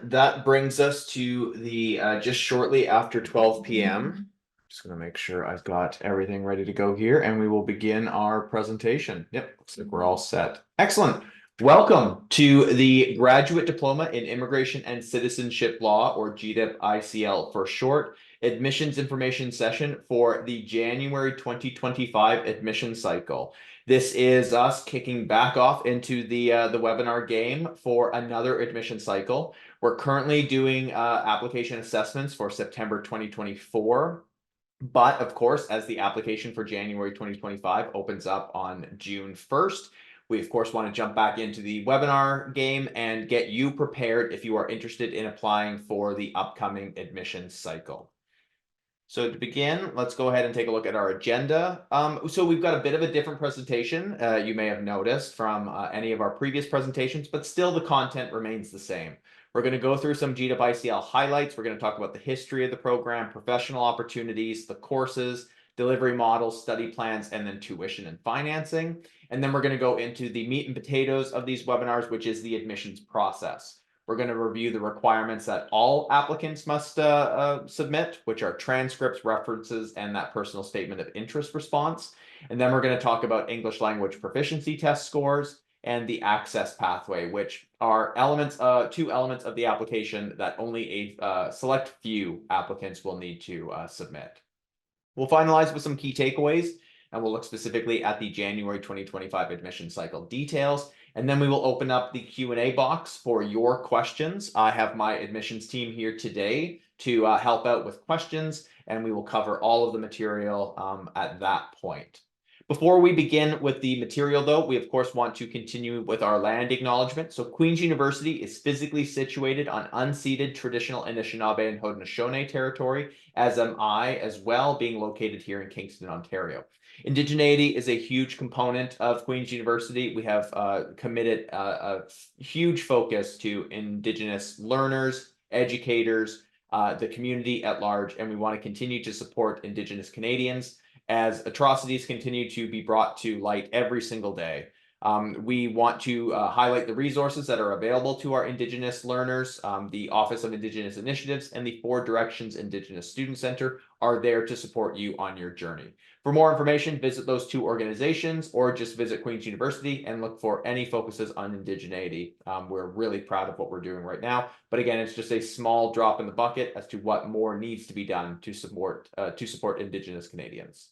That brings us to the just shortly after 12 p.m. Just going to make sure I've got everything ready to go here, and we will begin our presentation. Yep, looks like we're all set. Excellent. Welcome to the Graduate Diploma in Immigration and Citizenship Law, or GDIP ICL for short, admissions information session for the January 2025 admission cycle. This is us kicking back off into the webinar game for another admission cycle. We're currently doing application assessments for September 2024. But of course, as the application for January 2025 opens up on June 1st, we of course want to jump back into the webinar game and get you prepared if you are interested in applying for the upcoming admissions cycle. So to begin, let's go ahead and take a look at our agenda. So we've got a bit of a different presentation, you may have noticed from any of our previous presentations, but still the content remains the same. We're going to go through some GDIP ICL highlights. We're going to talk about the history of the program, professional opportunities, the courses, delivery models, study plans, and then tuition and financing. And then we're going to go into the meat and potatoes of these webinars, which is the admissions process. We're going to review the requirements that all applicants must submit, which are transcripts, references, and that personal statement of interest response. And then we're going to talk about English language proficiency test scores and the access pathway, which are two elements of the application that only a select few applicants will need to submit. We'll finalize with some key takeaways, and we'll look specifically at the January 2025 admission cycle details. And then we will open up the Q&A box for your questions. I have my admissions team here today to help out with questions, and we will cover all of the material at that point. Before we begin with the material, though, we of course want to continue with our land acknowledgement. So Queen's University is physically situated on unceded traditional Anishinaabe and Haudenosaunee territory, as am I as well, being located here in Kingston, Ontario. Indigeneity is a huge component of Queen's University. We have committed a huge focus to Indigenous learners, educators, the community at large, and we want to continue to support Indigenous Canadians as atrocities continue to be brought to light every single day. We want to highlight the resources that are available to our Indigenous learners. The Office of Indigenous Initiatives and the Four Directions Indigenous Student Center are there to support you on your journey. For more information, visit those two organizations or just visit Queen's University and look for any focuses on indigeneity. We're really proud of what we're doing right now. But again, it's just a small drop in the bucket as to what more needs to be done to support Indigenous Canadians.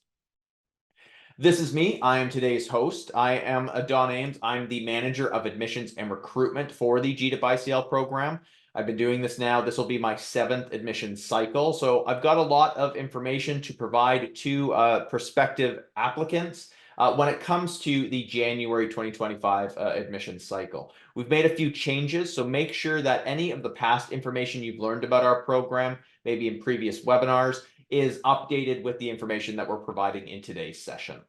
This is me. I am today's host. I am Don Ames. I'm the manager of admissions and recruitment for the GDIP ICL program. I've been doing this now. This will be my 7th admission cycle. So I've got a lot of information to provide to prospective applicants when it comes to the January 2025 admission cycle. We've made a few changes, so make sure that any of the past information you've learned about our program, maybe in previous webinars, is updated with the information that we're providing in today's session.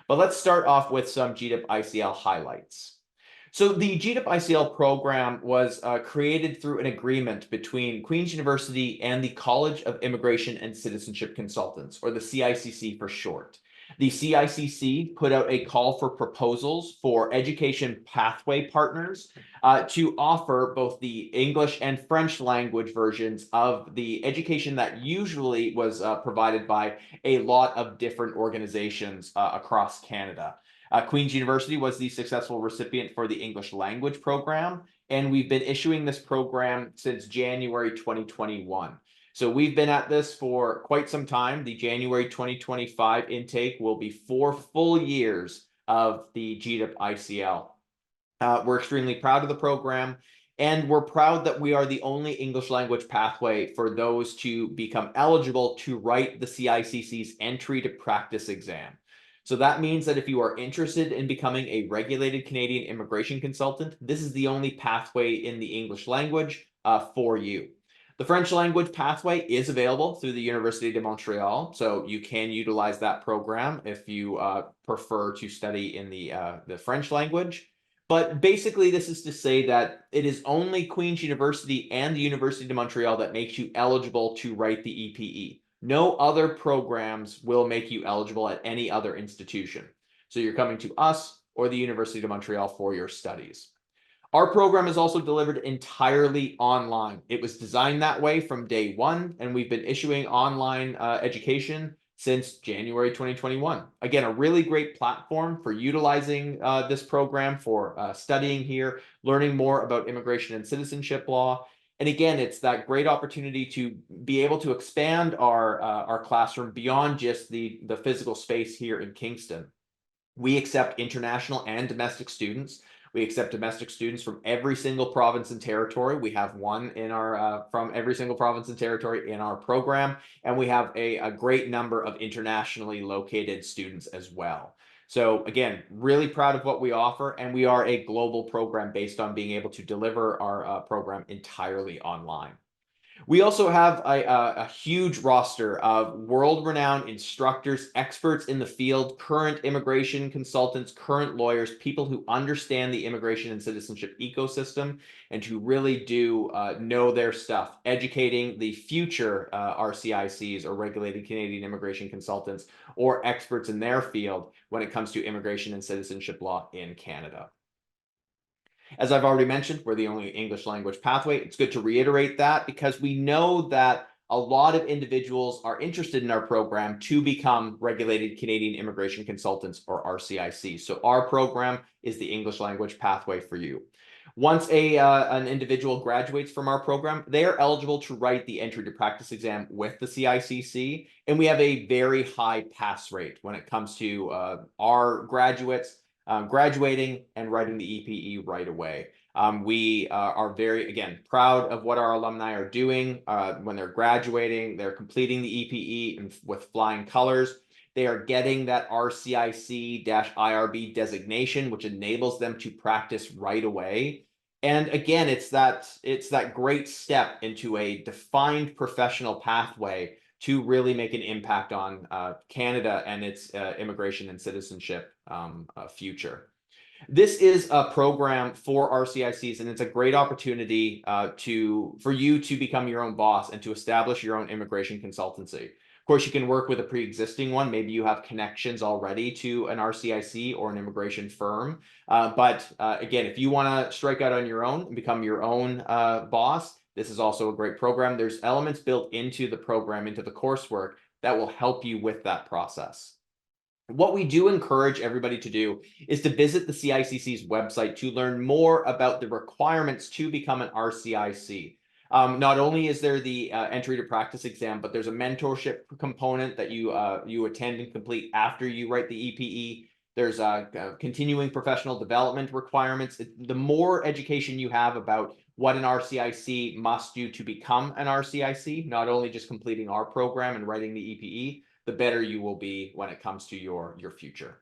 But let's start off with some GDIP ICL highlights. So the GDIP ICL program was created through an agreement between Queen's University and the College of Immigration and Citizenship Consultants, or the CICC for short. The CICC put out a call for proposals for education pathway partners to offer both the English and French language versions of the education that usually was provided by a lot of different organizations across Canada. Queen's University was the successful recipient for the English language program, and we've been issuing this program since January 2021. So we've been at this for quite some time. The January 2025 intake will be 4 full years of the GDIP ICL. We're extremely proud of the program, and we're proud that we are the only English language pathway for those to become eligible to write the CICC's entry to practice exam. So that means that if you are interested in becoming a regulated Canadian immigration consultant, this is the only pathway in the English language for you. The French language pathway is available through the Université de Montréal, so you can utilize that program if you prefer to study in the French language. But basically, this is to say that it is only Queen's University and the Université de Montréal that makes you eligible to write the EPE. No other programs will make you eligible at any other institution. So you're coming to us or the University of Montreal for your studies. Our program is also delivered entirely online. It was designed that way from day one, and we've been issuing online education since January 2021. Again, a really great platform for utilizing this program for studying here, learning more about immigration and citizenship law. And again, it's that great opportunity to be able to expand our classroom beyond just the physical space here in Kingston. We accept international and domestic students. We accept domestic students from every single province and territory. We have one in our from every single province and territory in our program, and we have a great number of internationally located students as well. So again, really proud of what we offer, and we are a global program based on being able to deliver our program entirely online. We also have a huge roster of world-renowned instructors, experts in the field, current immigration consultants, current lawyers, people who understand the immigration and citizenship ecosystem and who really do know their stuff, educating the future RCICs or regulated Canadian immigration consultants or experts in their field when it comes to immigration and citizenship law in Canada. As I've already mentioned, we're the only English language pathway. It's good to reiterate that because we know that a lot of individuals are interested in our program to become regulated Canadian immigration consultants or RCIC. So our program is the English language pathway for you. Once an individual graduates from our program, they are eligible to write the entry to practice exam with the CICC, and we have a very high pass rate when it comes to our graduates graduating and writing the EPE right away. We are very, again, proud of what our alumni are doing when they're graduating. They're completing the EPE and with flying colors. They are getting that RCIC-IRB designation, which enables them to practice right away. And again, it's that great step into a defined professional pathway to really make an impact on Canada and its immigration and citizenship future. This is a program for RCICs, and it's a great opportunity for you to become your own boss and to establish your own immigration consultancy. Of course, you can work with a pre-existing one. Maybe you have connections already to an RCIC or an immigration firm. But again, if you want to strike out on your own and become your own boss, this is also a great program. There's elements built into the program, into the coursework that will help you with that process. What we do encourage everybody to do is to visit the CICC's website to learn more about the requirements to become an RCIC. Not only is there the entry to practice exam, but there's a mentorship component that you attend and complete after you write the EPE. There's continuing professional development requirements. The more education you have about what an RCIC must do to become an RCIC, not only just completing our program and writing the EPE, the better you will be when it comes to your future.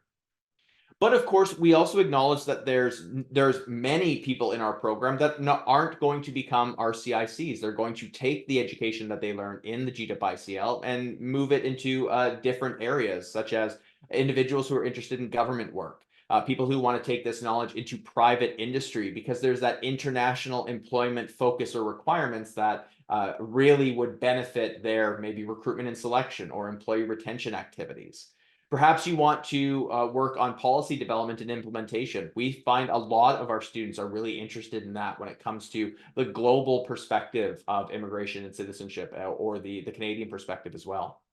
But of course, we also acknowledge that there's many people in our program that aren't going to become RCICs. They're going to take the education that they learn in the GWICL and move it into different areas, such as individuals who are interested in government work, people who want to take this knowledge into private industry, because there's that international employment focus or requirements that really would benefit their maybe recruitment and selection or employee retention activities. Perhaps you want to work on policy development and implementation. We find a lot of our students are really interested in that when it comes to the global perspective of immigration and citizenship, or the Canadian perspective as well.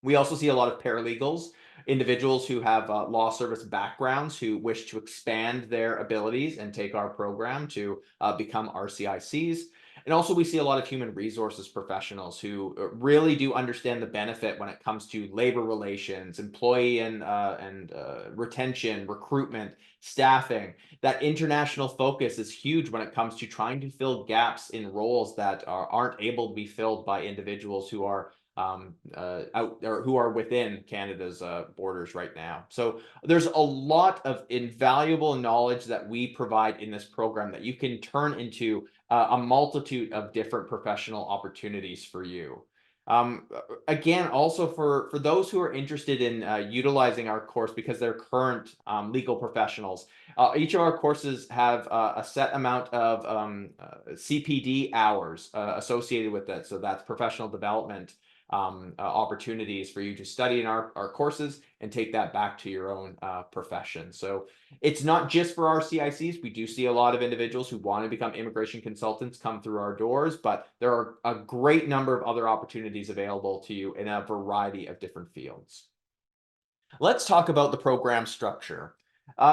We also see a lot of paralegals, individuals who have law service backgrounds who wish to expand their abilities and take our program to become RCICs. And also we see a lot of human resources professionals who really do understand the benefit when it comes to labor relations, employee and retention, recruitment, staffing. That international focus is huge when it comes to trying to fill gaps in roles that aren't able to be filled by individuals who are out or who are within Canada's borders right now. So there's a lot of invaluable knowledge that we provide in this program that you can turn into a multitude of different professional opportunities for you. Again, also for those who are interested in utilizing our course because they're current legal professionals, each of our courses have a set amount of CPD hours associated with it. So that's professional development. opportunities for you to study in our courses and take that back to your own profession. So it's not just for our CICs. We do see a lot of individuals who want to become immigration consultants come through our doors, but there are a great number of other opportunities available to you in a variety of different fields. Let's talk about the program structure.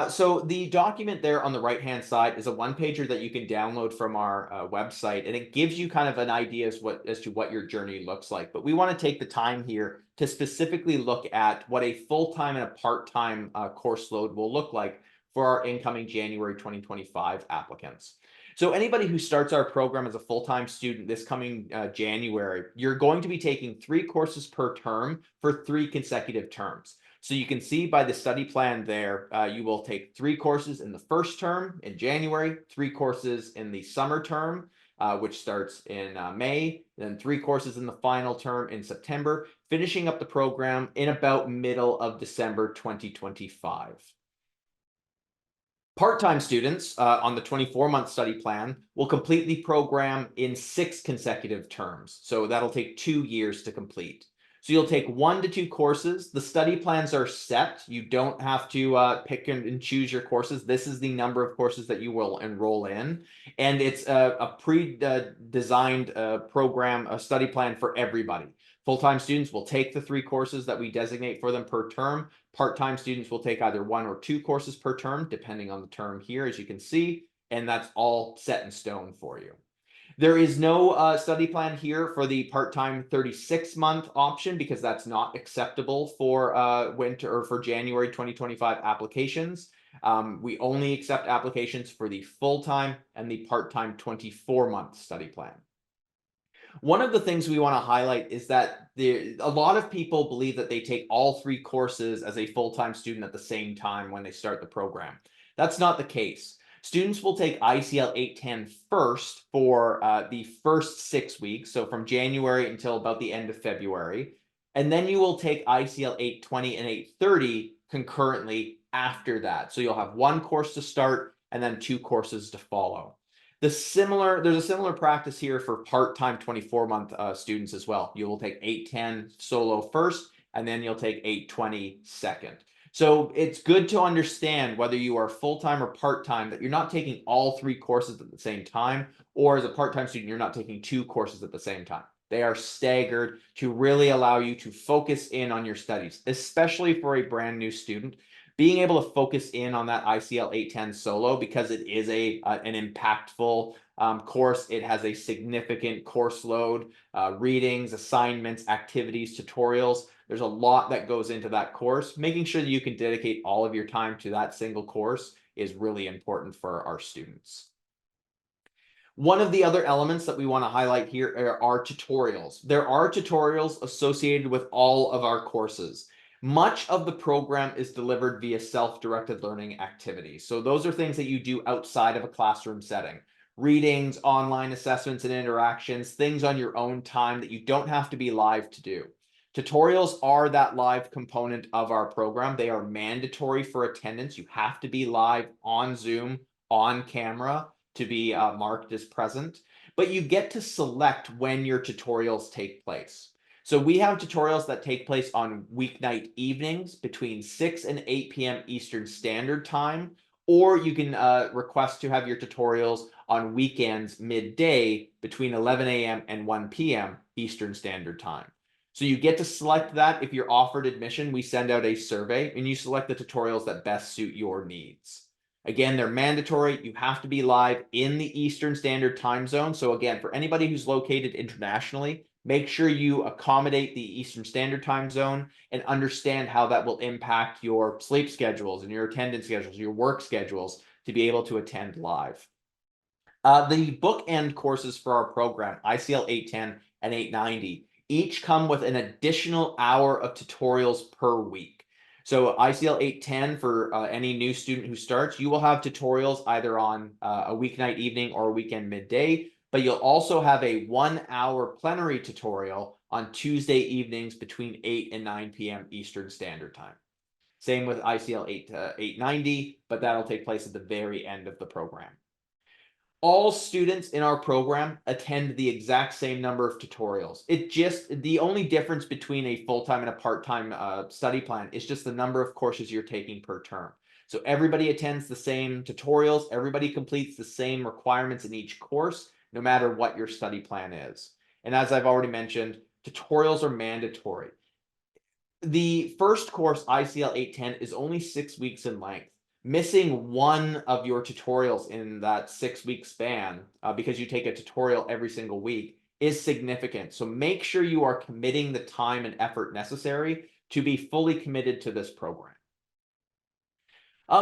So the document there on the right-hand side is a one-pager that you can download from our website, and it gives you kind of an idea as to what your journey looks like. But we want to take the time here to specifically look at what a full-time and a part-time course load will look like for our incoming January 2025 applicants. So anybody who starts our program as a full-time student this coming January, you're going to be taking 3 courses per term for 3 consecutive terms. So you can see by the study plan there, you will take 3 courses in the first term in January, 3 courses in the summer term, which starts in May, then 3 courses in the final term in September, finishing up the program in about middle of December 2025. Part-time students on the 24-month study plan will complete the program in 6 consecutive terms. So that'll take 2 years to complete. So you'll take 1 to 2 courses. The study plans are set. You don't have to pick and choose your courses. This is the number of courses that you will enroll in. And it's a pre-designed program, a study plan for everybody. Full-time students will take the 3 courses that we designate for them per term. Part-time students will take either 1 or 2 courses per term, depending on the term here, as you can see, and that's all set in stone for you. There is no study plan here for the part-time 36-month option because that's not acceptable for winter or for January 2025 applications. We only accept applications for the full-time and the part-time 24-month study plan. One of the things we want to highlight is that a lot of people believe that they take all 3 courses as a full-time student at the same time when they start the program. That's not the case. Students will take ICL 810 first for the first 6 weeks, so from January until about the end of February. And then you will take ICL 820 and 830 concurrently after that. So you'll have 1 course to start and then 2 courses to follow. There's a similar practice here for part-time 24-month students as well. You will take 810 solo first, and then you'll take 820 second. So it's good to understand whether you are full-time or part-time that you're not taking all 3 courses at the same time, or as a part-time student, you're not taking 2 courses at the same time. They are staggered to really allow you to focus in on your studies, especially for a brand new student. Being able to focus in on that ICL 810 solo because it is an impactful course. It has a significant course load, readings, assignments, activities, tutorials. There's a lot that goes into that course. Making sure that you can dedicate all of your time to that single course is really important for our students. One of the other elements that we want to highlight here are tutorials. There are tutorials associated with all of our courses. Much of the program is delivered via self-directed learning activities. So those are things that you do outside of a classroom setting. Readings, online assessments and interactions, things on your own time that you don't have to be live to do. Tutorials are that live component of our program. They are mandatory for attendance. You have to be live on Zoom, on camera to be marked as present, but you get to select when your tutorials take place. So we have tutorials that take place on weeknight evenings between 6 and 8 p.m. Eastern Standard Time, or you can request to have your tutorials on weekends midday between 11 a.m. and 1 p.m. Eastern Standard Time. So you get to select that. If you're offered admission, we send out a survey and you select the tutorials that best suit your needs. Again, they're mandatory. You have to be live in the Eastern Standard Time zone. So again, for anybody who's located internationally, make sure you accommodate the Eastern Standard Time zone and understand how that will impact your sleep schedules and your attendance schedules, your work schedules to be able to attend live. The bookend courses for our program, ICL 810 and 890, each come with an additional hour of tutorials per week. So ICL 810 for any new student who starts, you will have tutorials either on a weeknight evening or a weekend midday, but you'll also have a 1-hour plenary tutorial on Tuesday evenings between 8 and 9 p.m. Eastern Standard Time. Same with ICL 890, but that'll take place at the very end of the program. All students in our program attend the exact same number of tutorials. The only difference between a full-time and a part-time study plan is just the number of courses you're taking per term. So everybody attends the same tutorials, everybody completes the same requirements in each course, no matter what your study plan is. And as I've already mentioned, tutorials are mandatory. The first course, ICL 810, is only 6 weeks in length. Missing one of your tutorials in that 6 week span, because you take a tutorial every single week, is significant. So make sure you are committing the time and effort necessary to be fully committed to this program.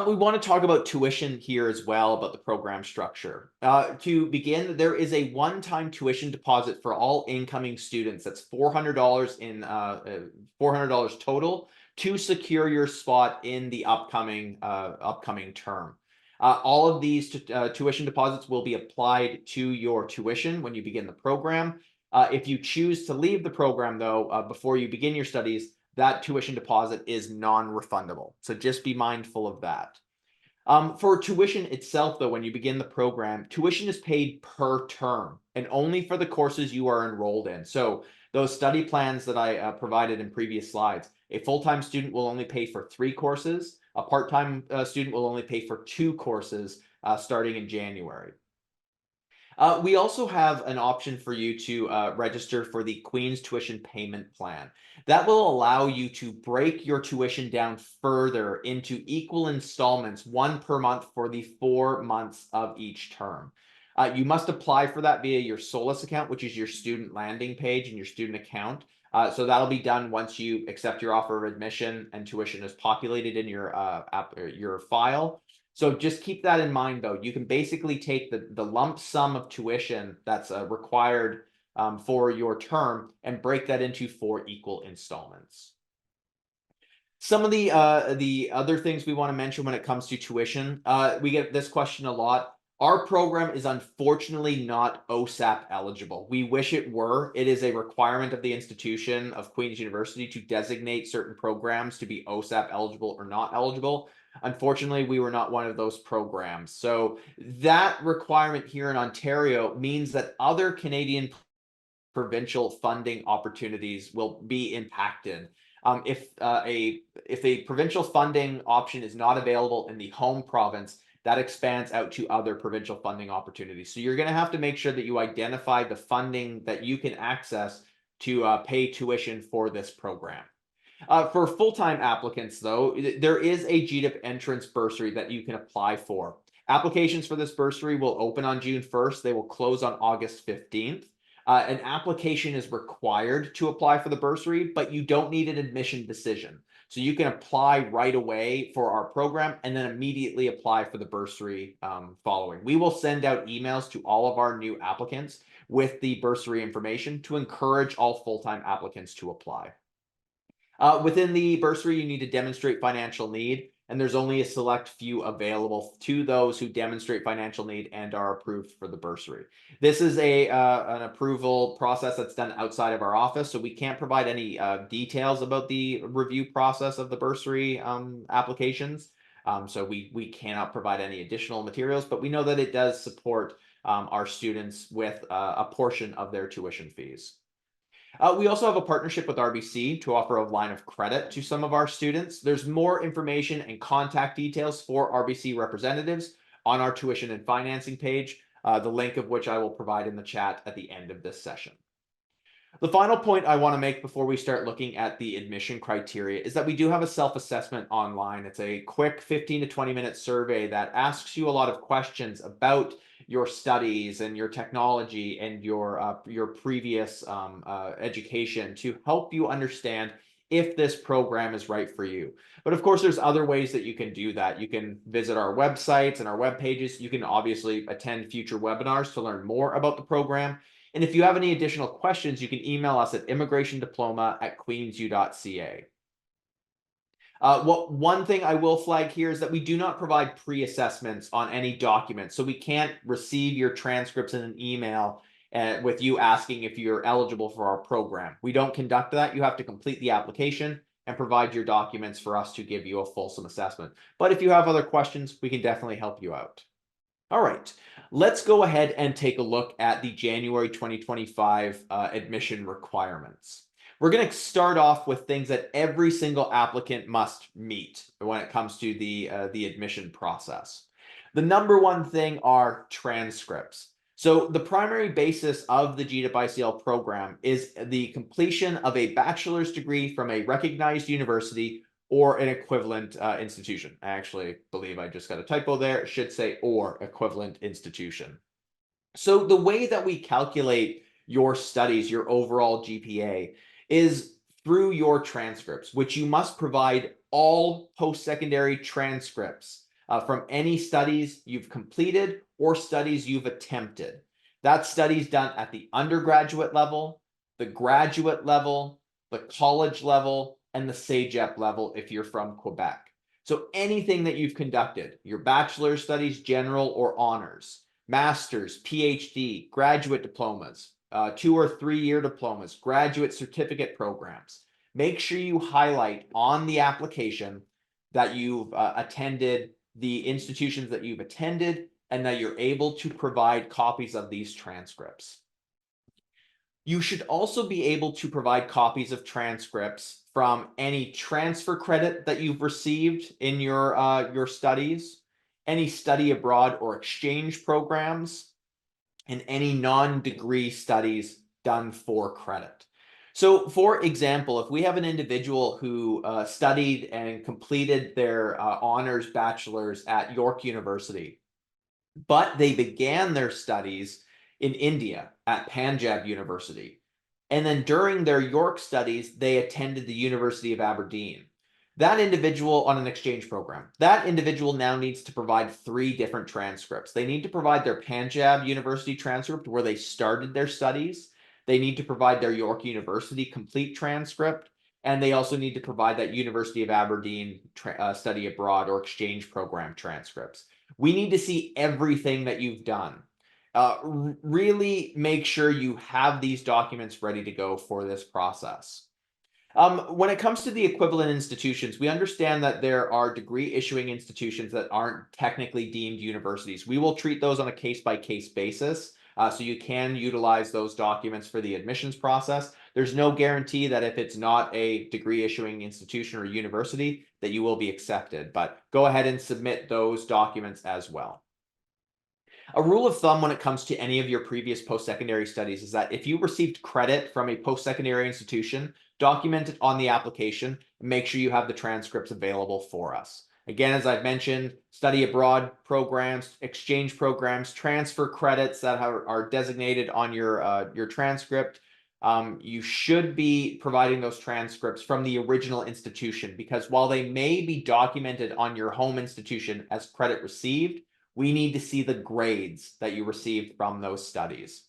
We want to talk about tuition here as well, about the program structure. To begin, there is a one-time tuition deposit for all incoming students. That's $400 $400 total to secure your spot in the upcoming term. All of these tuition deposits will be applied to your tuition when you begin the program. If you choose to leave the program, though, before you begin your studies, that tuition deposit is non-refundable. So just be mindful of that. For tuition itself, though, when you begin the program, tuition is paid per term and only for the courses you are enrolled in. So those study plans that I provided in previous slides, a full-time student will only pay for 3 courses. A part-time student will only pay for 2 courses starting in January. We also have an option for you to register for the Queen's Tuition Payment Plan. That will allow you to break your tuition down further into equal installments, one per month for the 4 months of each term. You must apply for that via your SOLAS account, which is your student landing page and your student account. So that'll be done once you accept your offer of admission and tuition is populated in your file. So just keep that in mind, though. You can basically take the lump sum of tuition that's required for your term and break that into 4 equal installments. Some of the other things we want to mention when it comes to tuition, we get this question a lot. Our program is unfortunately not OSAP eligible. We wish it were. It is a requirement of the institution of Queen's University to designate certain programs to be OSAP eligible or not eligible. Unfortunately, we were not one of those programs. So that requirement here in Ontario means that other Canadian provincial funding opportunities will be impacted. If a provincial funding option is not available in the home province, that expands out to other provincial funding opportunities. So you're going to have to make sure that you identify the funding that you can access to pay tuition for this program. For full-time applicants, though, there is a GDIP entrance bursary that you can apply for. Applications for this bursary will open on June 1st. They will close on August 15th. An application is required to apply for the bursary, but you don't need an admission decision. So you can apply right away for our program and then immediately apply for the bursary following. We will send out emails to all of our new applicants with the bursary information to encourage all full-time applicants to apply. Within the bursary, you need to demonstrate financial need, and there's only a select few available to those who demonstrate financial need and are approved for the bursary. This is an approval process that's done outside of our office, so we can't provide any details about the review process of the bursary applications. So we cannot provide any additional materials, but we know that it does support our students with a portion of their tuition fees. We also have a partnership with RBC to offer a line of credit to some of our students. There's more information and contact details for RBC representatives on our tuition and financing page, the link of which I will provide in the chat at the end of this session. The final point I want to make before we start looking at the admission criteria is that we do have a self-assessment online. It's a quick 15 to 20-minute survey that asks you a lot of questions about your studies and your technology and your previous education to help you understand if this program is right for you. But of course, there's other ways that you can do that. You can visit our websites and our web pages. You can obviously attend future webinars to learn more about the program. And if you have any additional questions, you can email us at immigrationdiploma@queensu.ca. One thing I will flag here is that we do not provide pre-assessments on any documents. So we can't receive your transcripts in an email with you asking if you're eligible for our program. We don't conduct that. You have to complete the application and provide your documents for us to give you a fulsome assessment. But if you have other questions, we can definitely help you out. All right, let's go ahead and take a look at the January 2025 admission requirements. We're going to start off with things that every single applicant must meet when it comes to the admission process. The number one thing are transcripts. So the primary basis of the GWICL program is the completion of a bachelor's degree from a recognized university or an equivalent institution. I actually believe I just got a typo there. It should say or equivalent institution. So the way that we calculate your studies, your overall GPA, is through your transcripts, which you must provide all post-secondary transcripts from any studies you've completed or studies you've attempted. That study's done at the undergraduate level, the graduate level, the college level, and the CEGEP level if you're from Quebec. So anything that you've conducted, your bachelor's studies, general or honors, master's, PhD, graduate diplomas, 2 or 3 year diplomas, graduate certificate programs. Make sure you highlight on the application that you've attended the institutions that you've attended and that you're able to provide copies of these transcripts. You should also be able to provide copies of transcripts from any transfer credit that you've received in your studies, any study abroad or exchange programs, and any non-degree studies done for credit. So for example, if we have an individual who studied and completed their honors bachelor's at York University, but they began their studies in India at Punjab University. And then during their York studies, they attended the University of Aberdeen. That individual on an exchange program, that individual now needs to provide 3 different transcripts. They need to provide their Punjab University transcript where they started their studies. They need to provide their York University complete transcript. And they also need to provide that University of Aberdeen study abroad or exchange program transcripts. We need to see everything that you've done. Really make sure you have these documents ready to go for this process. When it comes to the equivalent institutions, we understand that there are degree issuing institutions that aren't technically deemed universities. We will treat those on a case-by-case basis, so you can utilize those documents for the admissions process. There's no guarantee that if it's not a degree issuing institution or university that you will be accepted, but go ahead and submit those documents as well. A rule of thumb when it comes to any of your previous post-secondary studies is that if you received credit from a post-secondary institution, document it on the application and make sure you have the transcripts available for us. Again, as I've mentioned, study abroad programs, exchange programs, transfer credits that are designated on your transcript. You should be providing those transcripts from the original institution because while they may be documented on your home institution as credit received, we need to see the grades that you received from those studies.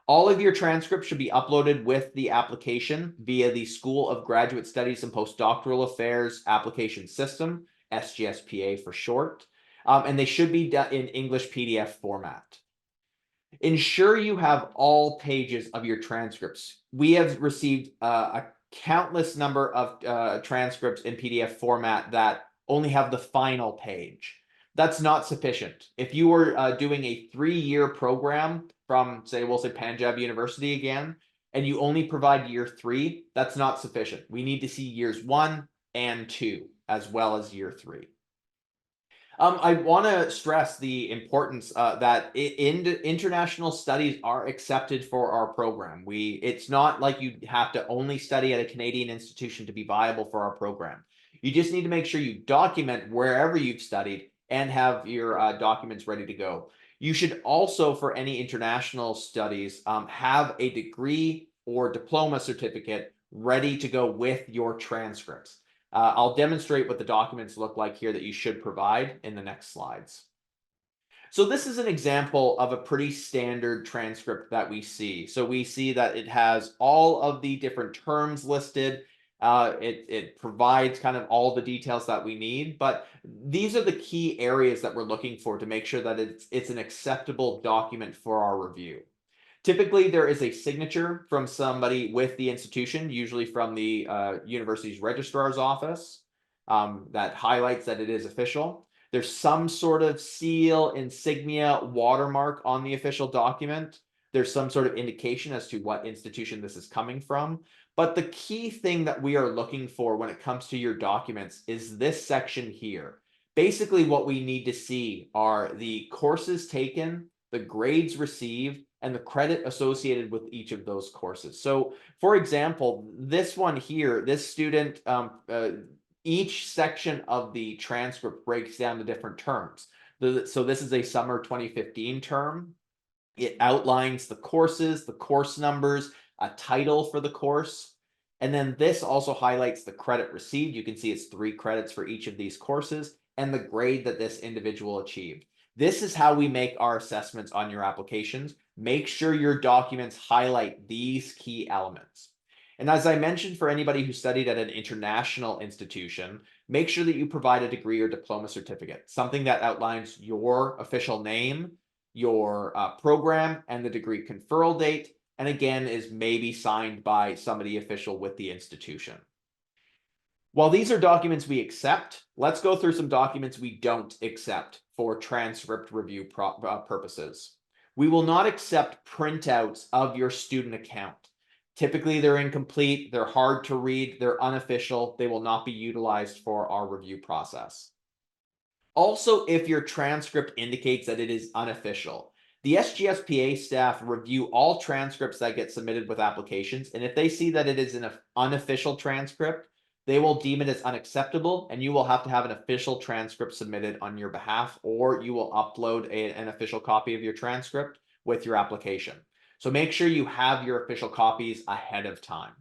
All of your transcripts should be uploaded with the application via the School of Graduate Studies and Postdoctoral Affairs application system, SGSPA for short, and they should be done in English PDF format. Ensure you have all pages of your transcripts. We have received a countless number of transcripts in PDF format that only have the final page. That's not sufficient. If you were doing a 3-year program from, say, we'll say Punjab University again, and you only provide year 3, that's not sufficient. We need to see years 1 and 2, as well as year 3. I want to stress the importance that international studies are accepted for our program. It's not like you have to only study at a Canadian institution to be viable for our program. You just need to make sure you document wherever you've studied and have your documents ready to go. You should also, for any international studies, have a degree or diploma certificate ready to go with your transcripts. I'll demonstrate what the documents look like here that you should provide in the next slides. So this is an example of a pretty standard transcript that we see. So we see that it has all of the different terms listed. It provides kind of all the details that we need, but these are the key areas that we're looking for to make sure that it's an acceptable document for our review. Typically, there is a signature from somebody with the institution, usually from the university's registrar's office, that highlights that it is official. there's some sort of seal, insignia, watermark on the official document. There's some sort of indication as to what institution this is coming from. But the key thing that we are looking for when it comes to your documents is this section here. Basically, what we need to see are the courses taken, the grades received, and the credit associated with each of those courses. So, for example, this one here, this student, each section of the transcript breaks down to different terms. So this is a summer 2015 term. It outlines the courses, the course numbers, a title for the course. And then this also highlights the credit received. You can see it's 3 credits for each of these courses and the grade that this individual achieved. This is how we make our assessments on your applications. Make sure your documents highlight these key elements. And as I mentioned, for anybody who studied at an international institution, make sure that you provide a degree or diploma certificate, something that outlines your official name, your program, and the degree conferral date, and again is maybe signed by somebody official with the institution. While these are documents we accept, let's go through some documents we don't accept for transcript review purposes. We will not accept printouts of your student account. Typically, they're incomplete, they're hard to read, they're unofficial, they will not be utilized for our review process. Also, if your transcript indicates that it is unofficial, the SGSPA staff review all transcripts that get submitted with applications, and if they see that it is an unofficial transcript, they will deem it as unacceptable, and you will have to have an official transcript submitted on your behalf, or you will upload an official copy of your transcript with your application. So make sure you have your official copies ahead of time.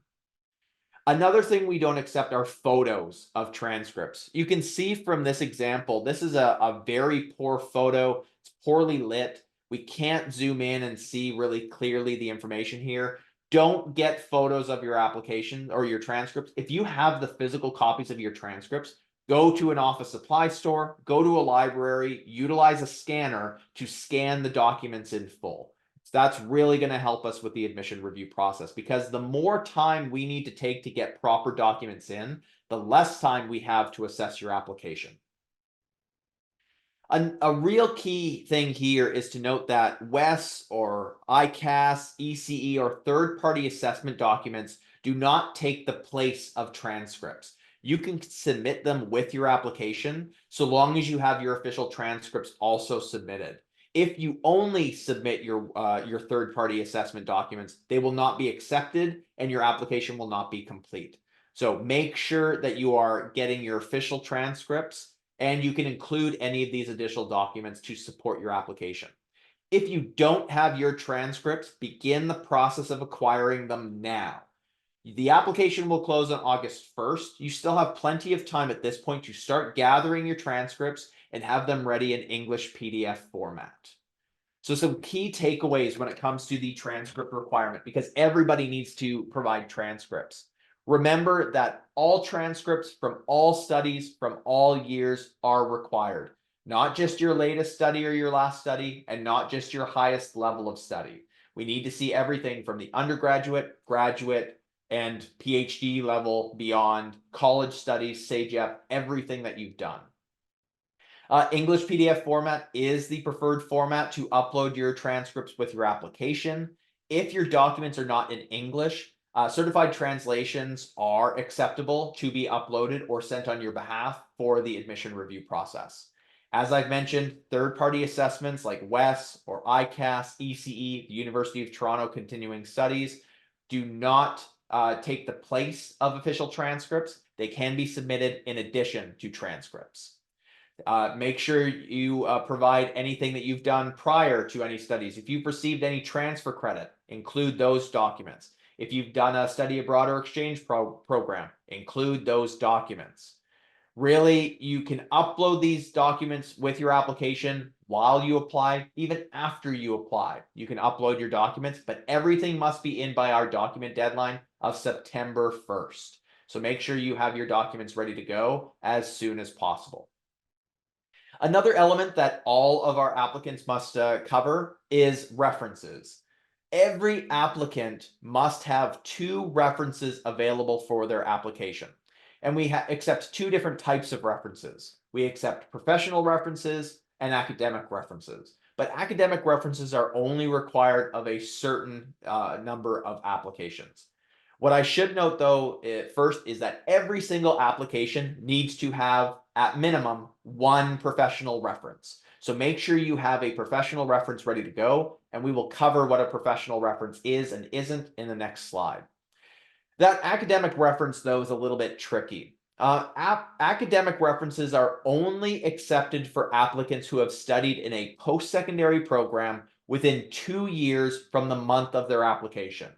Another thing we don't accept are photos of transcripts. You can see from this example, this is a very poor photo. It's poorly lit. We can't zoom in and see really clearly the information here. Don't get photos of your application or your transcripts. If you have the physical copies of your transcripts, go to an office supply store, go to a library, utilize a scanner to scan the documents in full. So that's really going to help us with the admission review process, because the more time we need to take to get proper documents in, the less time we have to assess your application. A real key thing here is to note that WES or ICAS, ECE, or third-party assessment documents do not take the place of transcripts. You can submit them with your application so long as you have your official transcripts also submitted. If you only submit your third-party assessment documents, they will not be accepted and your application will not be complete. So make sure that you are getting your official transcripts, and you can include any of these additional documents to support your application. If you don't have your transcripts, begin the process of acquiring them now. The application will close on August 1st. You still have plenty of time at this point to start gathering your transcripts and have them ready in English PDF format. So some key takeaways when it comes to the transcript requirement, because everybody needs to provide transcripts. Remember that all transcripts from all studies from all years are required, not just your latest study or your last study, and not just your highest level of study. We need to see everything from the undergraduate, graduate, and PhD level beyond, college studies, SAGEP, everything that you've done. English PDF format is the preferred format to upload your transcripts with your application. If your documents are not in English, certified translations are acceptable to be uploaded or sent on your behalf for the admission review process. As I've mentioned, third-party assessments like WES or ICAS, ECE, the University of Toronto Continuing Studies do not take the place of official transcripts. They can be submitted in addition to transcripts. Make sure you provide anything that you've done prior to any studies. If you've received any transfer credit, include those documents. If you've done a study abroad or exchange program, include those documents. Really, you can upload these documents with your application while you apply, even after you apply. You can upload your documents, but everything must be in by our document deadline of September 1st. So make sure you have your documents ready to go as soon as possible. Another element that all of our applicants must cover is references. Every applicant must have 2 references available for their application. And we accept 2 different types of references. We accept professional references and academic references. But academic references are only required of a certain number of applications. What I should note, though, first is that every single application needs to have, at minimum, one professional reference. So make sure you have a professional reference ready to go, and we will cover what a professional reference is and isn't in the next slide. That academic reference, though, is a little bit tricky. Academic references are only accepted for applicants who have studied in a post-secondary program within 2 years from the month of their application.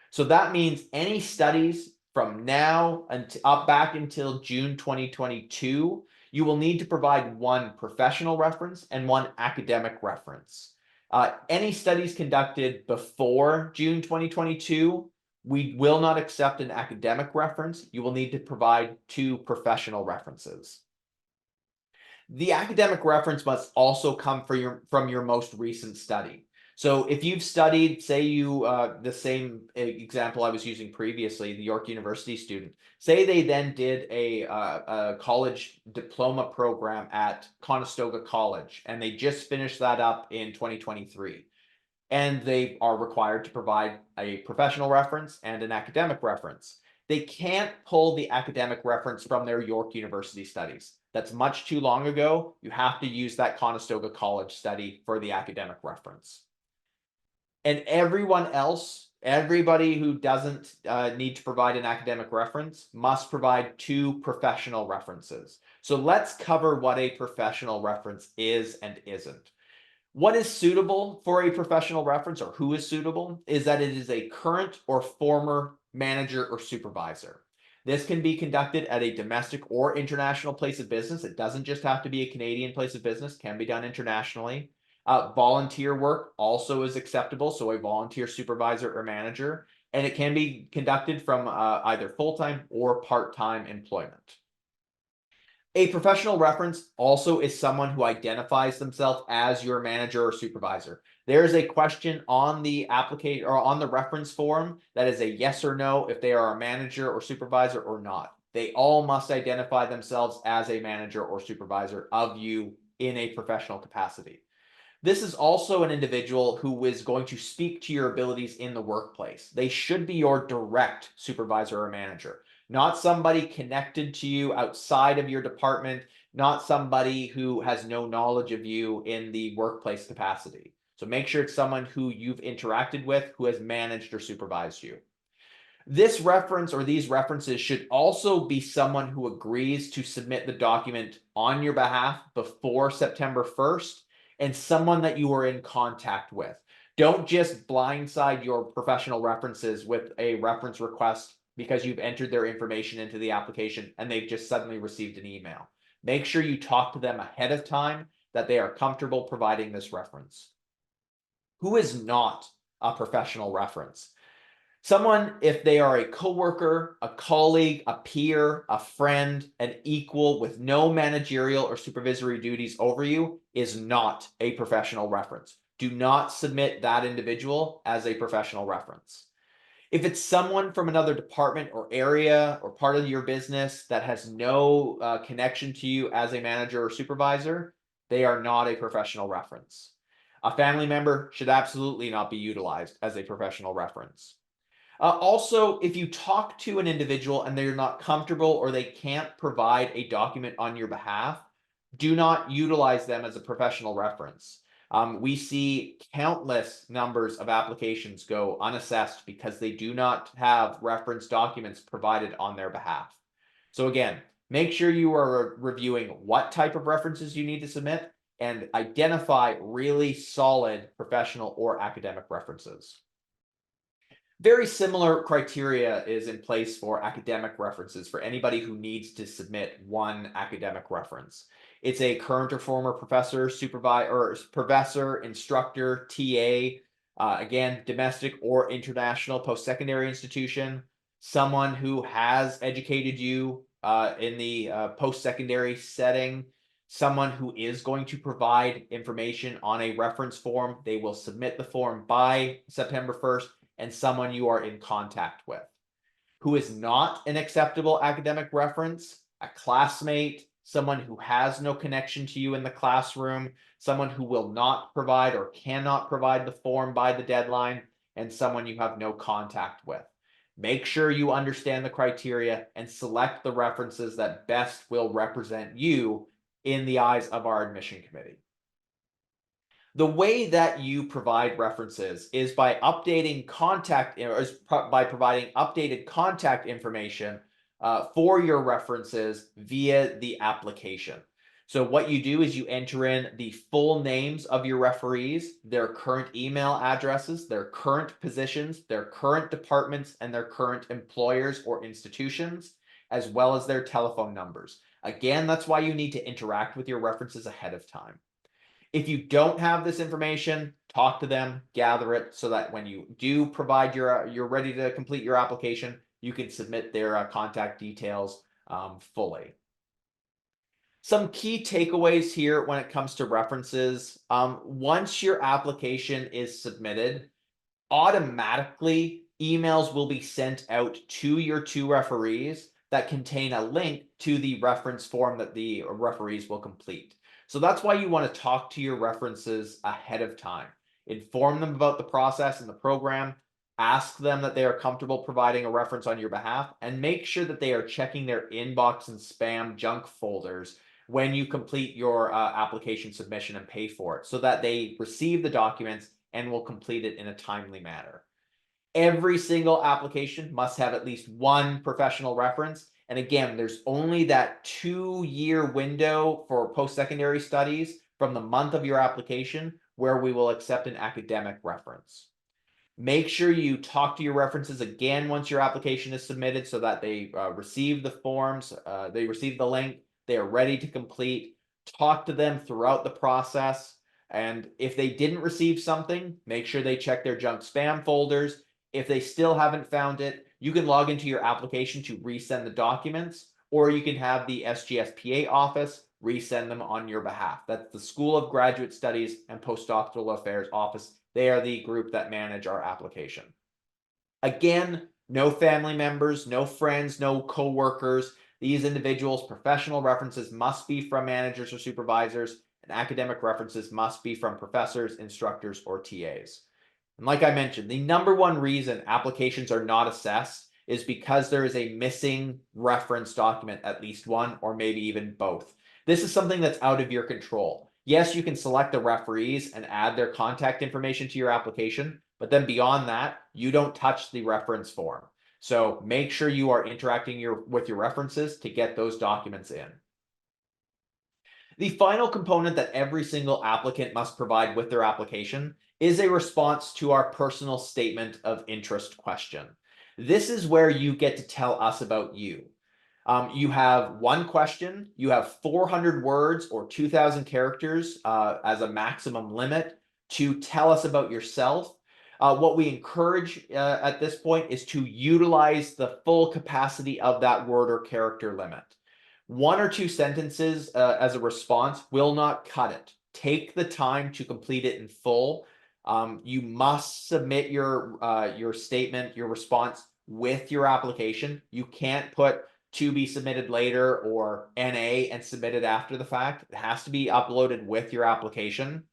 So that means any studies from now until back until June 2022, you will need to provide one professional reference and one academic reference. Any studies conducted before June 2022, we will not accept an academic reference. You will need to provide 2 professional references. The academic reference must also come from your most recent study. So if you've studied, say the same example I was using previously, the York University student, say they then did a college diploma program at Conestoga College, and they just finished that up in 2023. And they are required to provide a professional reference and an academic reference. They can't pull the academic reference from their York University studies. That's much too long ago. You have to use that Conestoga College study for the academic reference. And everyone else, everybody who doesn't need to provide an academic reference must provide 2 professional references. So let's cover what a professional reference is and isn't. What is suitable for a professional reference, or who is suitable, is that it is a current or former manager or supervisor. This can be conducted at a domestic or international place of business. It doesn't just have to be a Canadian place of business, can be done internationally. Volunteer work also is acceptable, so a volunteer supervisor or manager, and it can be conducted from either full-time or part-time employment. A professional reference also is someone who identifies themselves as your manager or supervisor. There is a question on the application or on the reference form that is a yes or no if they are a manager or supervisor or not. They all must identify themselves as a manager or supervisor of you in a professional capacity. This is also an individual who is going to speak to your abilities in the workplace. They should be your direct supervisor or manager, not somebody connected to you outside of your department, not somebody who has no knowledge of you in the workplace capacity. So make sure it's someone who you've interacted with, who has managed or supervised you. This reference or these references should also be someone who agrees to submit the document on your behalf before September 1st, and someone that you are in contact with. Don't just blindside your professional references with a reference request because you've entered their information into the application and they've just suddenly received an email. Make sure you talk to them ahead of time that they are comfortable providing this reference. Who is not a professional reference? Someone, if they are a coworker, a colleague, a peer, a friend, an equal with no managerial or supervisory duties over you, is not a professional reference. Do not submit that individual as a professional reference. If it's someone from another department or area or part of your business that has no connection to you as a manager or supervisor, they are not a professional reference. A family member should absolutely not be utilized as a professional reference. Also, if you talk to an individual and they're not comfortable or they can't provide a document on your behalf, do not utilize them as a professional reference. We see countless numbers of applications go unassessed because they do not have reference documents provided on their behalf. So again, make sure you are reviewing what type of references you need to submit and identify really solid professional or academic references. Very similar criteria is in place for academic references for anybody who needs to submit one academic reference. It's a current or former professor, supervisor, or professor, instructor, TA, again, domestic or international post-secondary institution, someone who has educated you in the post-secondary setting, someone who is going to provide information on a reference form. They will submit the form by September 1st, and someone you are in contact with. Who is not an acceptable academic reference? A classmate, someone who has no connection to you in the classroom, someone who will not provide or cannot provide the form by the deadline, and someone you have no contact with. Make sure you understand the criteria and select the references that best will represent you in the eyes of our admission committee. The way that you provide references is by updating by providing updated contact information for your references via the application. So what you do is you enter in the full names of your referees, their current email addresses, their current positions, their current departments, and their current employers or institutions, as well as their telephone numbers. Again, that's why you need to interact with your references ahead of time. If you don't have this information, talk to them, gather it so that when you do provide you're ready to complete your application, you can submit their contact details fully. Some key takeaways here when it comes to references. Once your application is submitted, automatically emails will be sent out to your 2 referees that contain a link to the reference form that the referees will complete. So that's why you want to talk to your references ahead of time. Inform them about the process and the program. Ask them that they are comfortable providing a reference on your behalf, and make sure that they are checking their inbox and spam junk folders when you complete your application submission and pay for it, so that they receive the documents and will complete it in a timely manner. Every single application must have at least one professional reference. And again, there's only that 2-year window for post-secondary studies from the month of your application where we will accept an academic reference. Make sure you talk to your references again once your application is submitted so that they receive the forms, they receive the link, they are ready to complete. Talk to them throughout the process. And if they didn't receive something, make sure they check their junk spam folders. If they still haven't found it, you can log into your application to resend the documents, or you can have the SGSPA office resend them on your behalf. That's the School of Graduate Studies and Postdoctoral Affairs office. They are the group that manage our application. Again, no family members, no friends, no coworkers. These individuals' professional references must be from managers or supervisors, and academic references must be from professors, instructors, or TAs. And like I mentioned, the number one reason applications are not assessed is because there is a missing reference document, at least one, or maybe even both. This is something that's out of your control. Yes, you can select the referees and add their contact information to your application, but then beyond that, you don't touch the reference form. So make sure you are interacting with your references to get those documents in. The final component that every single applicant must provide with their application is a response to our personal statement of interest question. This is where you get to tell us about you. You have one question, you have 400 words or 2,000 characters as a maximum limit to tell us about yourself. What we encourage at this point is to utilize the full capacity of that word or character limit. 1 or 2 sentences as a response will not cut it. Take the time to complete it in full. You must submit your statement, your response with your application. You can't put to be submitted later or NA and submitted after the fact. It has to be uploaded with your application.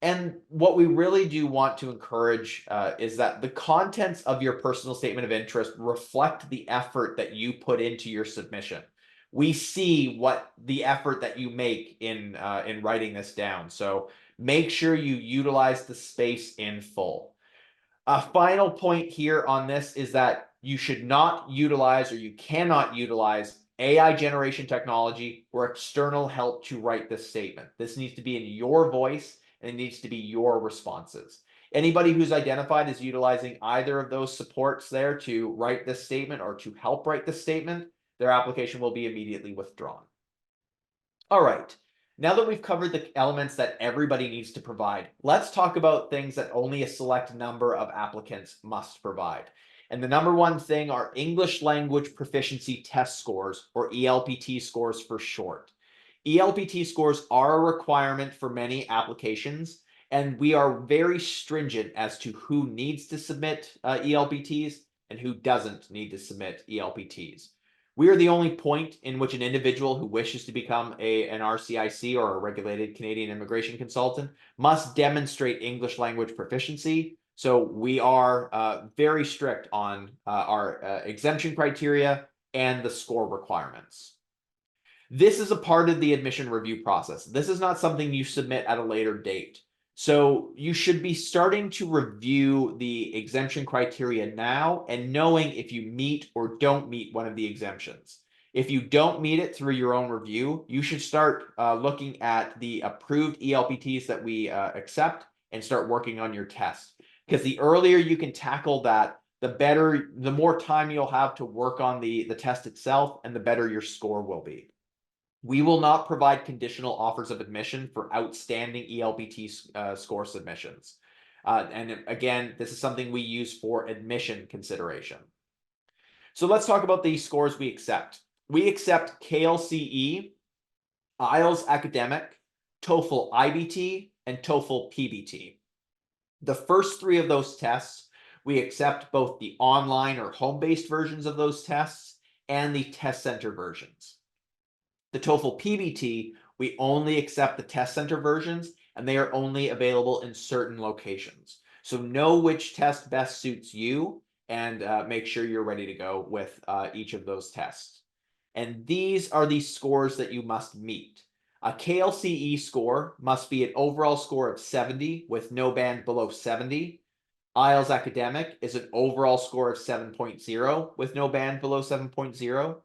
And what we really do want to encourage is that the contents of your personal statement of interest reflect the effort that you put into your submission. We see what the effort that you make in writing this down. So make sure you utilize the space in full. A final point here on this is that you should not utilize, or you cannot utilize, AI generation technology or external help to write this statement. This needs to be in your voice, and it needs to be your responses. Anybody who's identified as utilizing either of those supports there to write this statement or to help write this statement, their application will be immediately withdrawn. All right. Now that we've covered the elements that everybody needs to provide, let's talk about things that only a select number of applicants must provide. And the number one thing are English Language Proficiency Test scores, or ELPT scores for short. ELPT scores are a requirement for many applications, and we are very stringent as to who needs to submit ELPTs and who doesn't need to submit ELPTs. We are the only point in which an individual who wishes to become an RCIC or a regulated Canadian immigration consultant must demonstrate English language proficiency. So we are very strict on our exemption criteria and the score requirements. This is a part of the admission review process. This is not something you submit at a later date. So you should be starting to review the exemption criteria now and knowing if you meet or don't meet one of the exemptions. If you don't meet it through your own review, you should start looking at the approved ELPTs that we accept and start working on your test. Because the earlier you can tackle that, the better, the more time you'll have to work on the test itself, and the better your score will be. We will not provide conditional offers of admission for outstanding ELPT score submissions. And again, this is something we use for admission consideration. So let's talk about the scores we accept. We accept KLCE, IELTS Academic, TOEFL IBT, and TOEFL PBT. The first three of those tests, we accept both the online or home-based versions of those tests and the test center versions. The TOEFL PBT, we only accept the test center versions, and they are only available in certain locations. So know which test best suits you, and make sure you're ready to go with each of those tests. And these are the scores that you must meet. A KLCE score must be an overall score of 70 with no band below 70. IELTS Academic is an overall score of 7.0 with no band below 7.0.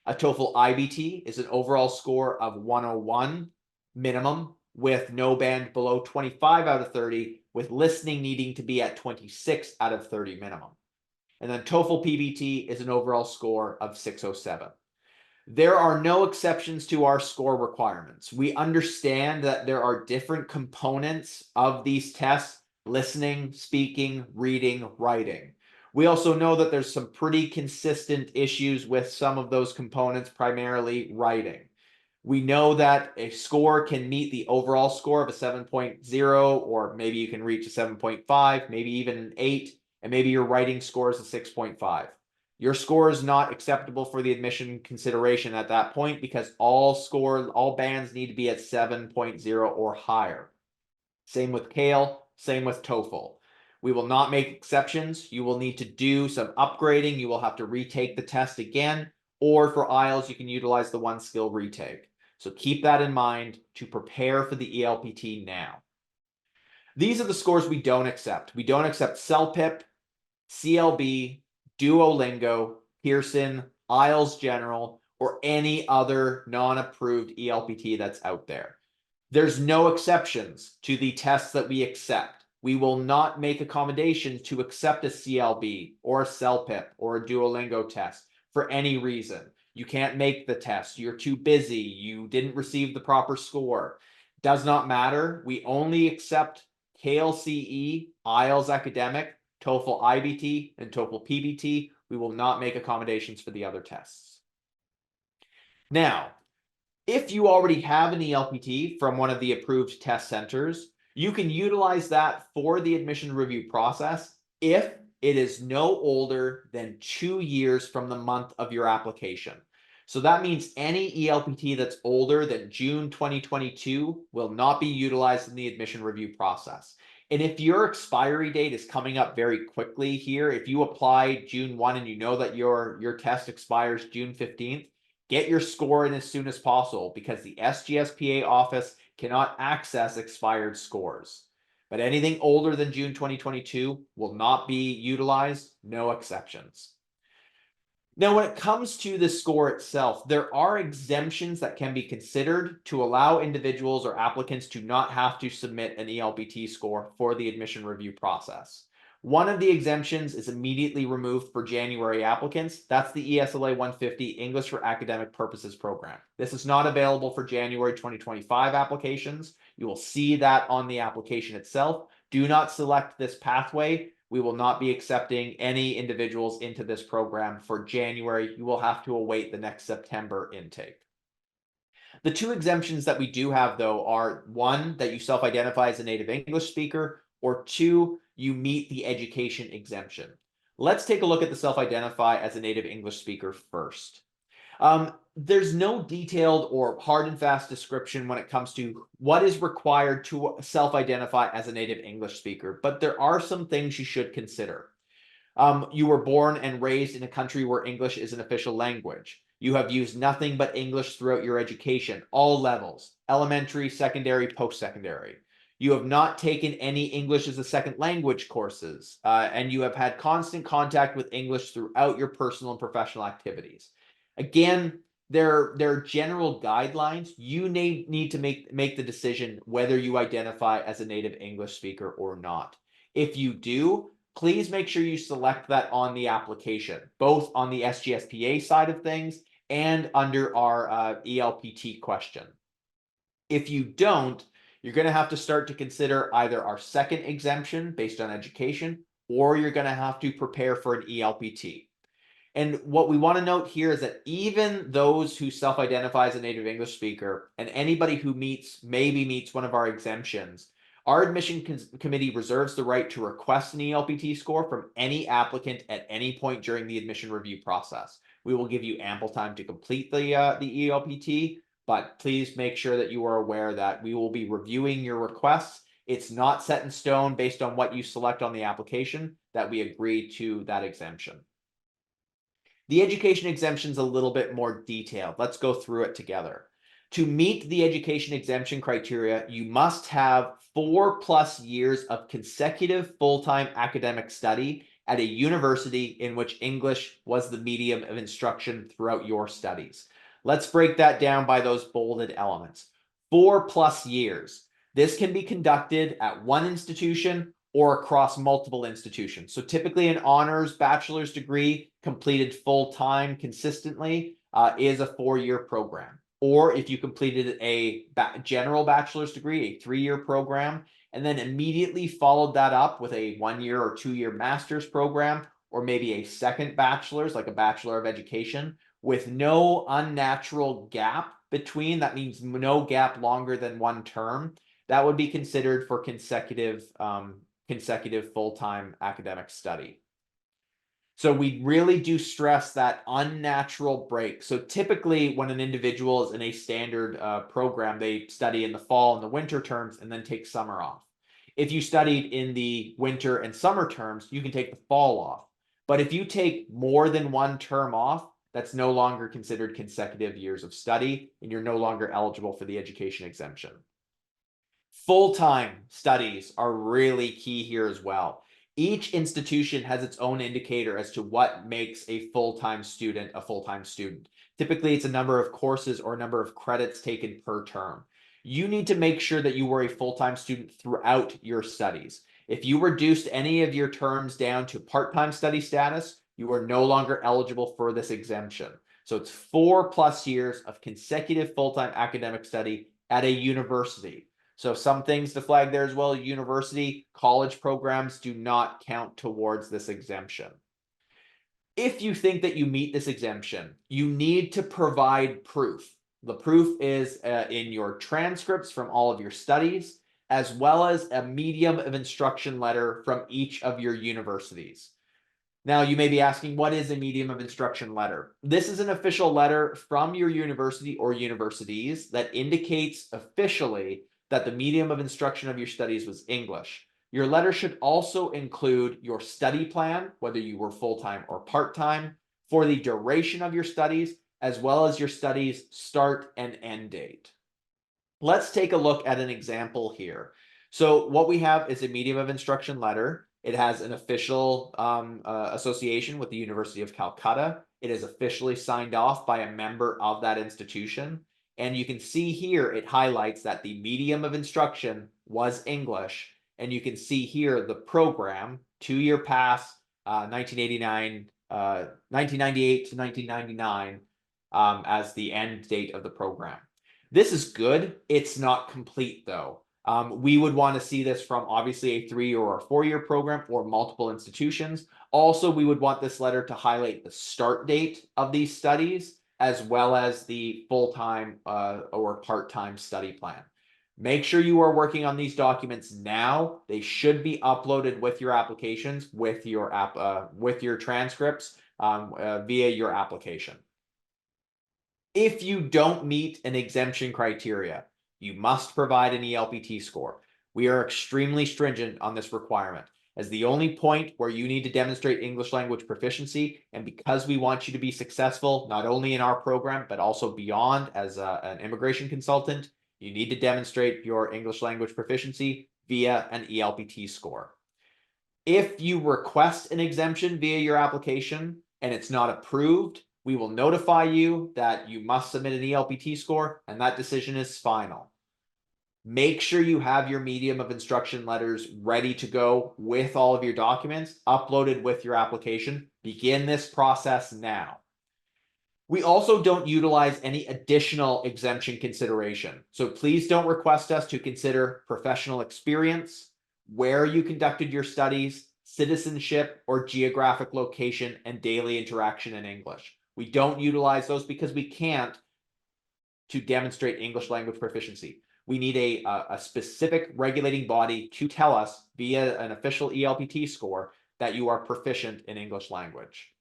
A TOEFL IBT is an overall score of 101 minimum with no band below 25 out of 30, with listening needing to be at 26 out of 30 minimum. And then TOEFL PBT is an overall score of 607. There are no exceptions to our score requirements. We understand that there are different components of these tests: listening, speaking, reading, writing. We also know that there's some pretty consistent issues with some of those components, primarily writing. We know that a score can meet the overall score of a 7.0, or maybe you can reach a 7.5, maybe even an 8, and maybe your writing score is a 6.5. Your score is not acceptable for the admission consideration at that point, because all bands need to be at 7.0 or higher. Same with CALE, same with TOEFL. We will not make exceptions. You will need to do some upgrading. You will have to retake the test again, or for IELTS, you can utilize the one skill retake. So keep that in mind to prepare for the ELPT now. These are the scores we don't accept. We don't accept CELPIP, CLB, Duolingo, Pearson, IELTS General, or any other non-approved ELPT that's out there. There's no exceptions to the tests that we accept. We will not make accommodations to accept a CLB or a CELPIP or a Duolingo test for any reason. You can't make the test. You're too busy. You didn't receive the proper score. Does not matter. We only accept KLCE, IELTS Academic, TOEFL IBT, and TOEFL PBT. We will not make accommodations for the other tests. Now, if you already have an ELPT from one of the approved test centers, you can utilize that for the admission review process if it is no older than 2 years from the month of your application. So that means any ELPT that's older than June 2022 will not be utilized in the admission review process. And if your expiry date is coming up very quickly here, if you apply June 1 and you know that your test expires June 15th, get your score in as soon as possible, because the SGSPA office cannot access expired scores. But anything older than June 2022 will not be utilized, no exceptions. Now, when it comes to the score itself, there are exemptions that can be considered to allow individuals or applicants to not have to submit an ELPT score for the admission review process. One of the exemptions is immediately removed for January applicants. That's the ESLA 150 English for Academic Purposes program. This is not available for January 2025 applications. You will see that on the application itself. Do not select this pathway. We will not be accepting any individuals into this program for January. You will have to await the next September intake. The two exemptions that we do have, though, are one, that you self-identify as a native English speaker, or two, you meet the education exemption. Let's take a look at the self-identify as a native English speaker first. There's no detailed or hard and fast description when it comes to what is required to self-identify as a native English speaker, but there are some things you should consider. You were born and raised in a country where English is an official language. You have used nothing but English throughout your education, all levels, elementary, secondary, post-secondary. You have not taken any English as a second language courses, and you have had constant contact with English throughout your personal and professional activities. Again, there are general guidelines. You need to make the decision whether you identify as a native English speaker or not. If you do, please make sure you select that on the application, both on the SGSPA side of things and under our ELPT question. If you don't, you're going to have to start to consider either our second exemption based on education, or you're going to have to prepare for an ELPT. And what we want to note here is that even those who self-identify as a native English speaker and anybody who maybe meets one of our exemptions, our admission committee reserves the right to request an ELPT score from any applicant at any point during the admission review process. We will give you ample time to complete the ELPT, but please make sure that you are aware that we will be reviewing your requests. It's not set in stone based on what you select on the application that we agree to that exemption. The education exemption is a little bit more detailed. Let's go through it together. To meet the education exemption criteria, you must have 4+ years of consecutive full-time academic study at a university in which English was the medium of instruction throughout your studies. Let's break that down by those bolded elements. 4+ years. This can be conducted at one institution or across multiple institutions. So typically an honors bachelor's degree completed full-time consistently is a 4-year program. Or if you completed a general bachelor's degree, a 3-year program, and then immediately followed that up with a 1-year or 2-year master's program, or maybe a second bachelor's, like a Bachelor of Education, with no unnatural gap between, that means no gap longer than 1 term, that would be considered for consecutive full-time academic study. So we really do stress that unnatural break. So typically when an individual is in a standard program, they study in the fall and the winter terms and then take summer off. If you studied in the winter and summer terms, you can take the fall off. But if you take more than 1 term off, that's no longer considered consecutive years of study, and you're no longer eligible for the education exemption. Full-time studies are really key here as well. Each institution has its own indicator as to what makes a full-time student a full-time student. Typically, it's a number of courses or a number of credits taken per term. You need to make sure that you were a full-time student throughout your studies. If you reduced any of your terms down to part-time study status, you are no longer eligible for this exemption. So it's 4+ years of consecutive full-time academic study at a university. So some things to flag there as well. University, college programs do not count towards this exemption. If you think that you meet this exemption, you need to provide proof. The proof is in your transcripts from all of your studies, as well as a medium of instruction letter from each of your universities. Now, you may be asking, what is a medium of instruction letter? This is an official letter from your university or universities that indicates officially that the medium of instruction of your studies was English. Your letter should also include your study plan, whether you were full-time or part-time, for the duration of your studies, as well as your studies start and end date. Let's take a look at an example here. So what we have is a medium of instruction letter. It has an official association with the University of Calcutta. It is officially signed off by a member of that institution. And you can see here, it highlights that the medium of instruction was English. And you can see here the program, 2-year pass, 1998 to 1999 as the end date of the program. This is good. It's not complete though. We would want to see this from obviously a 3 or a 4-year program or multiple institutions. Also, we would want this letter to highlight the start date of these studies, as well as the full-time or part-time study plan. Make sure you are working on these documents now. They should be uploaded with your applications, with your transcripts via your application. If you don't meet an exemption criteria, you must provide an ELPT score. We are extremely stringent on this requirement, as the only point where you need to demonstrate English language proficiency, and because we want you to be successful not only in our program but also beyond as an immigration consultant, you need to demonstrate your English language proficiency via an ELPT score. If you request an exemption via your application and it's not approved, we will notify you that you must submit an ELPT score, and that decision is final. Make sure you have your medium of instruction letters ready to go with all of your documents uploaded with your application. Begin this process now. We also don't utilize any additional exemption consideration. So please don't request us to consider professional experience, where you conducted your studies, citizenship, or geographic location and daily interaction in English. We don't utilize those because we can't to demonstrate English language proficiency. We need a specific regulating body to tell us via an official ELPT score that you are proficient in English language.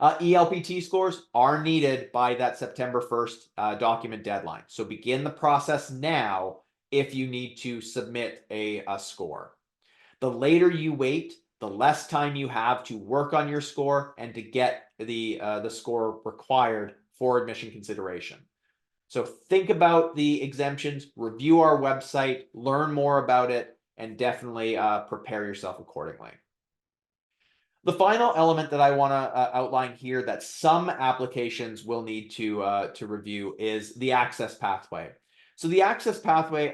ELPT scores are needed by that September 1st document deadline. So begin the process now if you need to submit a score. The later you wait, the less time you have to work on your score and to get the score required for admission consideration. So think about the exemptions, review our website, learn more about it, and definitely prepare yourself accordingly. The final element that I want to outline here that some applications will need to review is the access pathway. So the access pathway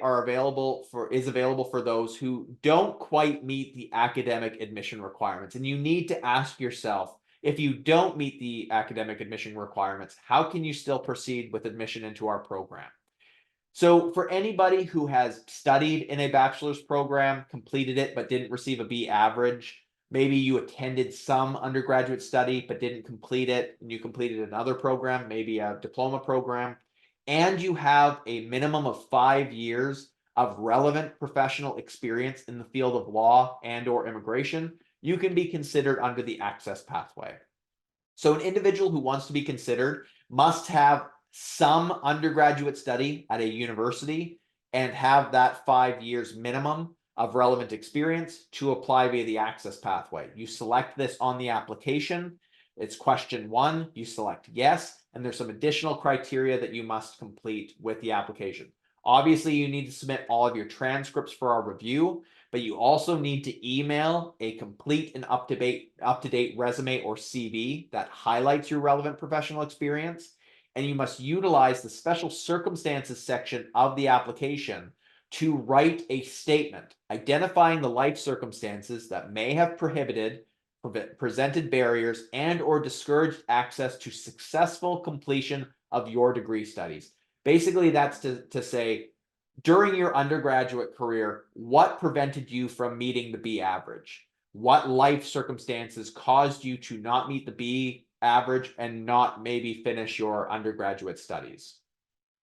is available for those who don't quite meet the academic admission requirements. And you need to ask yourself, if you don't meet the academic admission requirements, how can you still proceed with admission into our program? So for anybody who has studied in a bachelor's program, completed it, but didn't receive a B average, maybe you attended some undergraduate study but didn't complete it, and you completed another program, maybe a diploma program, and you have a minimum of 5 years of relevant professional experience in the field of law and/or immigration, you can be considered under the access pathway. So an individual who wants to be considered must have some undergraduate study at a university and have that 5 years minimum of relevant experience to apply via the access pathway. You select this on the application. It's question 1. You select yes, and there's some additional criteria that you must complete with the application. Obviously, you need to submit all of your transcripts for our review, but you also need to email a complete and up-to-date resume or CV that highlights your relevant professional experience. And you must utilize the special circumstances section of the application to write a statement identifying the life circumstances that may have presented barriers and or discouraged access to successful completion of your degree studies. Basically, that's to say, during your undergraduate career, what prevented you from meeting the B average? What life circumstances caused you to not meet the B average and not maybe finish your undergraduate studies?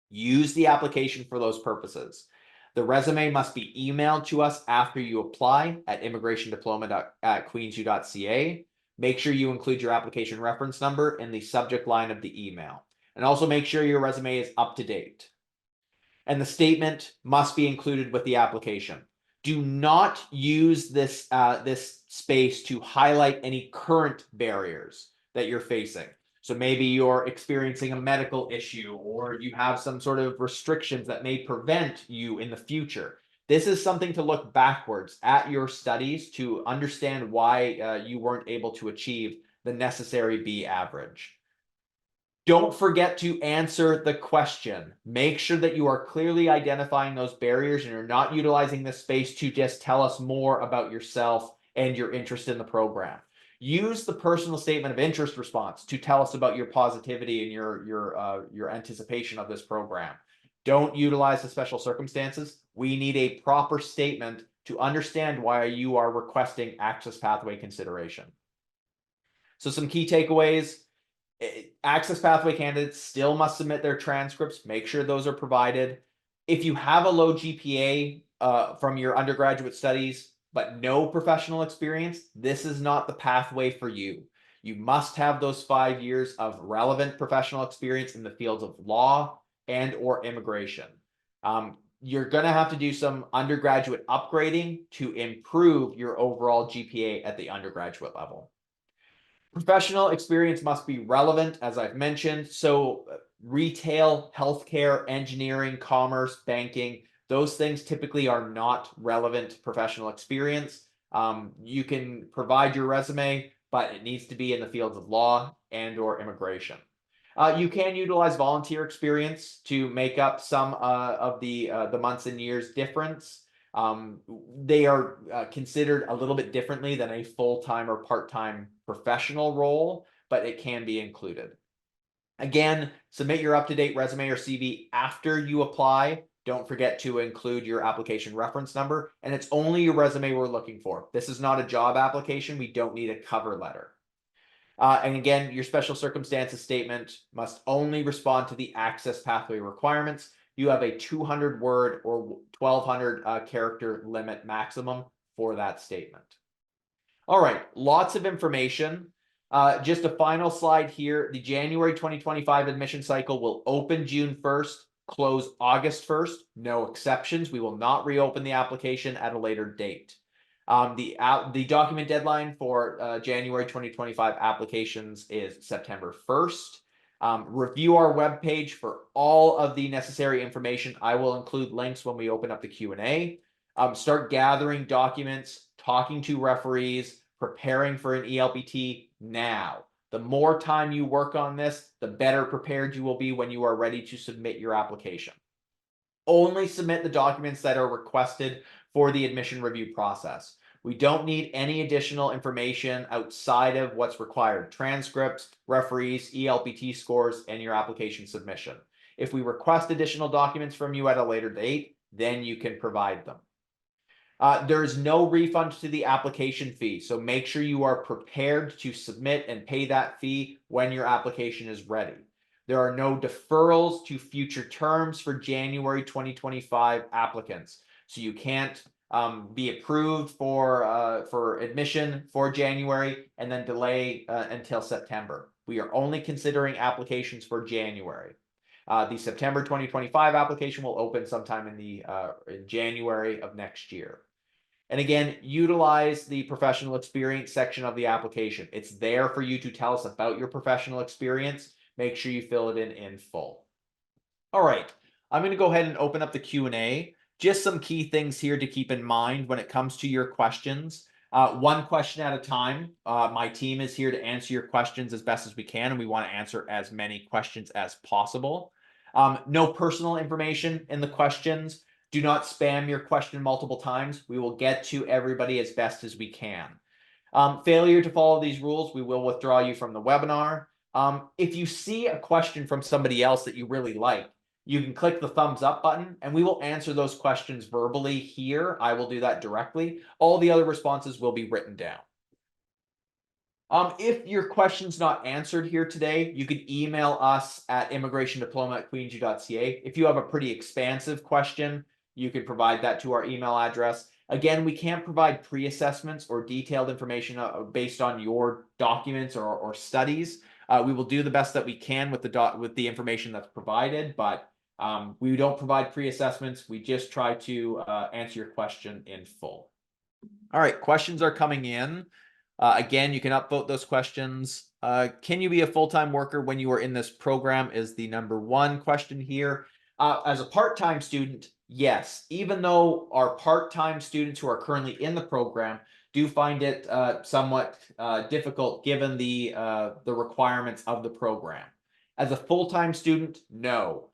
Use the application for those purposes. The resume must be emailed to us after you apply at immigrationdiploma@queensu.ca. Make sure you include your application reference number in the subject line of the email. And also make sure your resume is up to date. And the statement must be included with the application. Do not use this space to highlight any current barriers that you're facing. So maybe you're experiencing a medical issue or you have some sort of restrictions that may prevent you in the future. This is something to look backwards at your studies to understand why you weren't able to achieve the necessary B average. Don't forget to answer the question. Make sure that you are clearly identifying those barriers and you're not utilizing this space to just tell us more about yourself and your interest in the program. Use the personal statement of interest response to tell us about your positivity and your anticipation of this program. Don't utilize the special circumstances. We need a proper statement to understand why you are requesting access pathway consideration. So some key takeaways. Access pathway candidates still must submit their transcripts. Make sure those are provided. If you have a low GPA from your undergraduate studies, but no professional experience, this is not the pathway for you. You must have those 5 years of relevant professional experience in the fields of law and or immigration. You're going to have to do some undergraduate upgrading to improve your overall GPA at the undergraduate level. Professional experience must be relevant, as I've mentioned. So retail, healthcare, engineering, commerce, banking, those things typically are not relevant professional experience. You can provide your resume, but it needs to be in the fields of law and or immigration. You can utilize volunteer experience to make up some of the months and years difference. They are considered a little bit differently than a full-time or part-time professional role, but it can be included. Again, submit your up-to-date resume or CV after you apply. Don't forget to include your application reference number, and it's only your resume we're looking for. This is not a job application. We don't need a cover letter. And again, your special circumstances statement must only respond to the access pathway requirements. You have a 200 word or 1200 character limit maximum for that statement. All right, lots of information. Just a final slide here. The January 2025 admission cycle will open June 1st, close August 1st. No exceptions. We will not reopen the application at a later date. The document deadline for January 2025 applications is September 1st. Review our webpage for all of the necessary information. I will include links when we open up the Q&A. Start gathering documents, talking to referees, preparing for an ELPT now. The more time you work on this, the better prepared you will be when you are ready to submit your application. Only submit the documents that are requested for the admission review process. We don't need any additional information outside of what's required: transcripts, referees, ELPT scores, and your application submission. If we request additional documents from you at a later date, then you can provide them. There is no refund to the application fee, so make sure you are prepared to submit and pay that fee when your application is ready. There are no deferrals to future terms for January 2025 applicants, so you can't be approved for admission for January and then delay until September. We are only considering applications for January. The September 2025 application will open sometime in January of next year. And again, utilize the professional experience section of the application. It's there for you to tell us about your professional experience. Make sure you fill it in full. All right, I'm going to go ahead and open up the Q&A. Just some key things here to keep in mind when it comes to your questions. One question at a time. My team is here to answer your questions as best as we can, and we want to answer as many questions as possible. No personal information in the questions. Do not spam your question multiple times. We will get to everybody as best as we can. Failure to follow these rules, we will withdraw you from the webinar. If you see a question from somebody else that you really like, you can click the thumbs up button and we will answer those questions verbally here. I will do that directly. All the other responses will be written down. If your question's not answered here today, you can email us at immigrationdiploma@queensu.ca. If you have a pretty expansive question, you can provide that to our email address. Again, we can't provide pre-assessments or detailed information based on your documents or studies. We will do the best that we can with the information that's provided, but we don't provide pre-assessments. We just try to answer your question in full. All right, questions are coming in. Again, you can upvote those questions. Can you be a full-time worker when you are in this program is the number one question here. As a part-time student, yes. Even though our part-time students who are currently in the program do find it somewhat difficult given the requirements of the program. As a full-time student, no.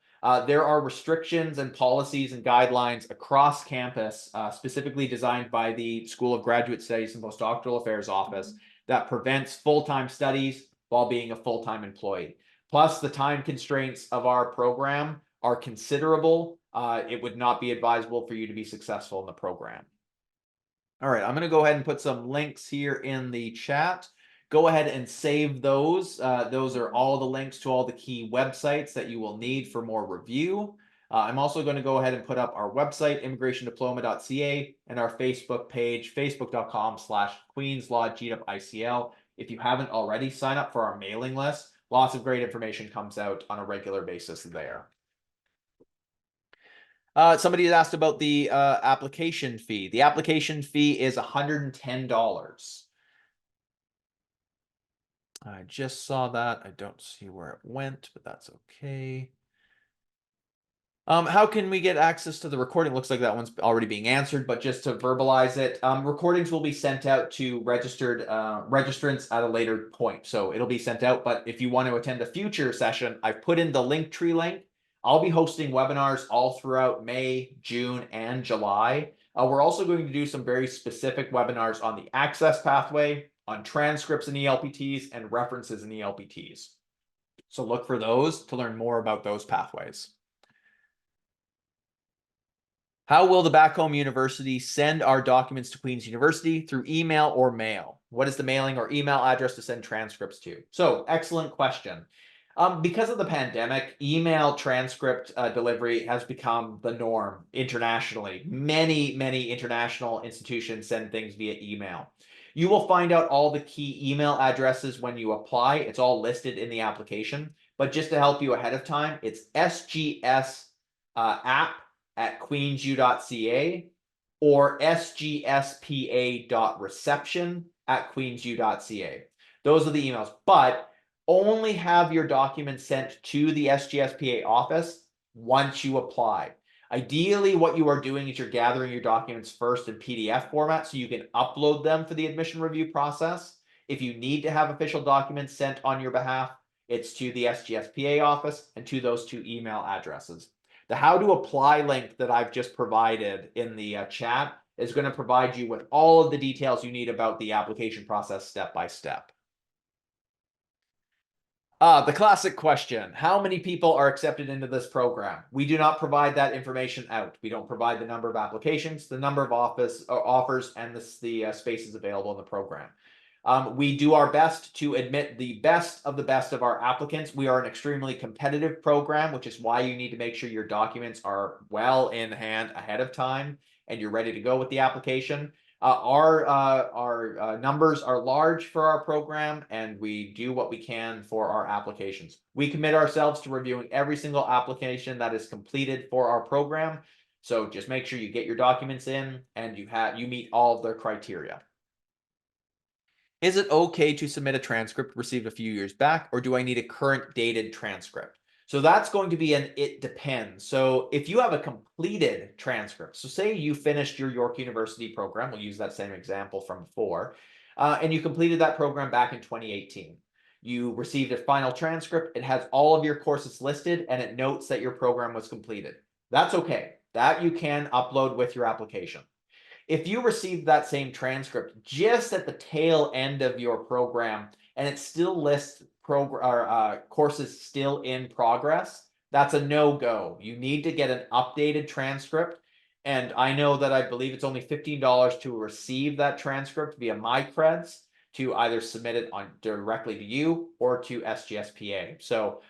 There are restrictions and policies and guidelines across campus, specifically designed by the School of Graduate Studies and Postdoctoral Affairs Office, that prevents full-time studies while being a full-time employee. Plus, the time constraints of our program are considerable. It would not be advisable for you to be successful in the program. All right, I'm going to go ahead and put some links here in the chat. Go ahead and save those. Those are all the links to all the key websites that you will need for more review. I'm also going to go ahead and put up our website, immigrationdiploma.ca, and our Facebook page, facebook.com/QueensLawGWICL, If you haven't already, sign up for our mailing list. Lots of great information comes out on a regular basis there. Somebody had asked about the application fee. The application fee is $110. I just saw that. I don't see where it went, but that's okay. How can we get access to the recording? Looks like that one's already being answered, but just to verbalize it, recordings will be sent out to registered registrants at a later point. So it'll be sent out, but if you want to attend a future session, I've put in the Linktree link. I'll be hosting webinars all throughout May, June, and July. We're also going to do some very specific webinars on the access pathway, on transcripts in ELPTs, and references in ELPTs. So look for those to learn more about those pathways. How will the Back Home University send our documents to Queen's University? Through email or mail? What is the mailing or email address to send transcripts to? So, excellent question. Because of the pandemic, email transcript delivery has become the norm internationally. Many international institutions send things via email. You will find out all the key email addresses when you apply. It's all listed in the application. But just to help you ahead of time, it's sgs@queensu.ca or sgspa.reception@queensu.ca. Those are the emails, but only have your documents sent to the SGSPA office once you apply. Ideally, what you are doing is you're gathering your documents first in PDF format so you can upload them for the admission review process. If you need to have official documents sent on your behalf, it's to the SGSPA office and to those two email addresses. The how to apply link that I've just provided in the chat is going to provide you with all of the details you need about the application process step by step. The classic question, how many people are accepted into this program? We do not provide that information out. We don't provide the number of applications, the number of offers, and the spaces available in the program. We do our best to admit the best of our applicants. We are an extremely competitive program, which is why you need to make sure your documents are well in hand ahead of time and you're ready to go with the application. Our numbers are large for our program, and we do what we can for our applications. We commit ourselves to reviewing every single application that is completed for our program. So just make sure you get your documents in and you meet all of their criteria. Is it okay to submit a transcript received a few years back, or do I need a current dated transcript? So that's going to be an it depends. So if you have a completed transcript, so say you finished your York University program, we'll use that same example from before, and you completed that program back in 2018. You received a final transcript, it has all of your courses listed, and it notes that your program was completed. That's okay. That you can upload with your application. If you received that same transcript just at the tail end of your program and it still lists courses still in progress, that's a no-go. You need to get an updated transcript. And I know that I believe it's only $15 to receive that transcript via MyCreds to either submit it on directly to you or to SGSPA. So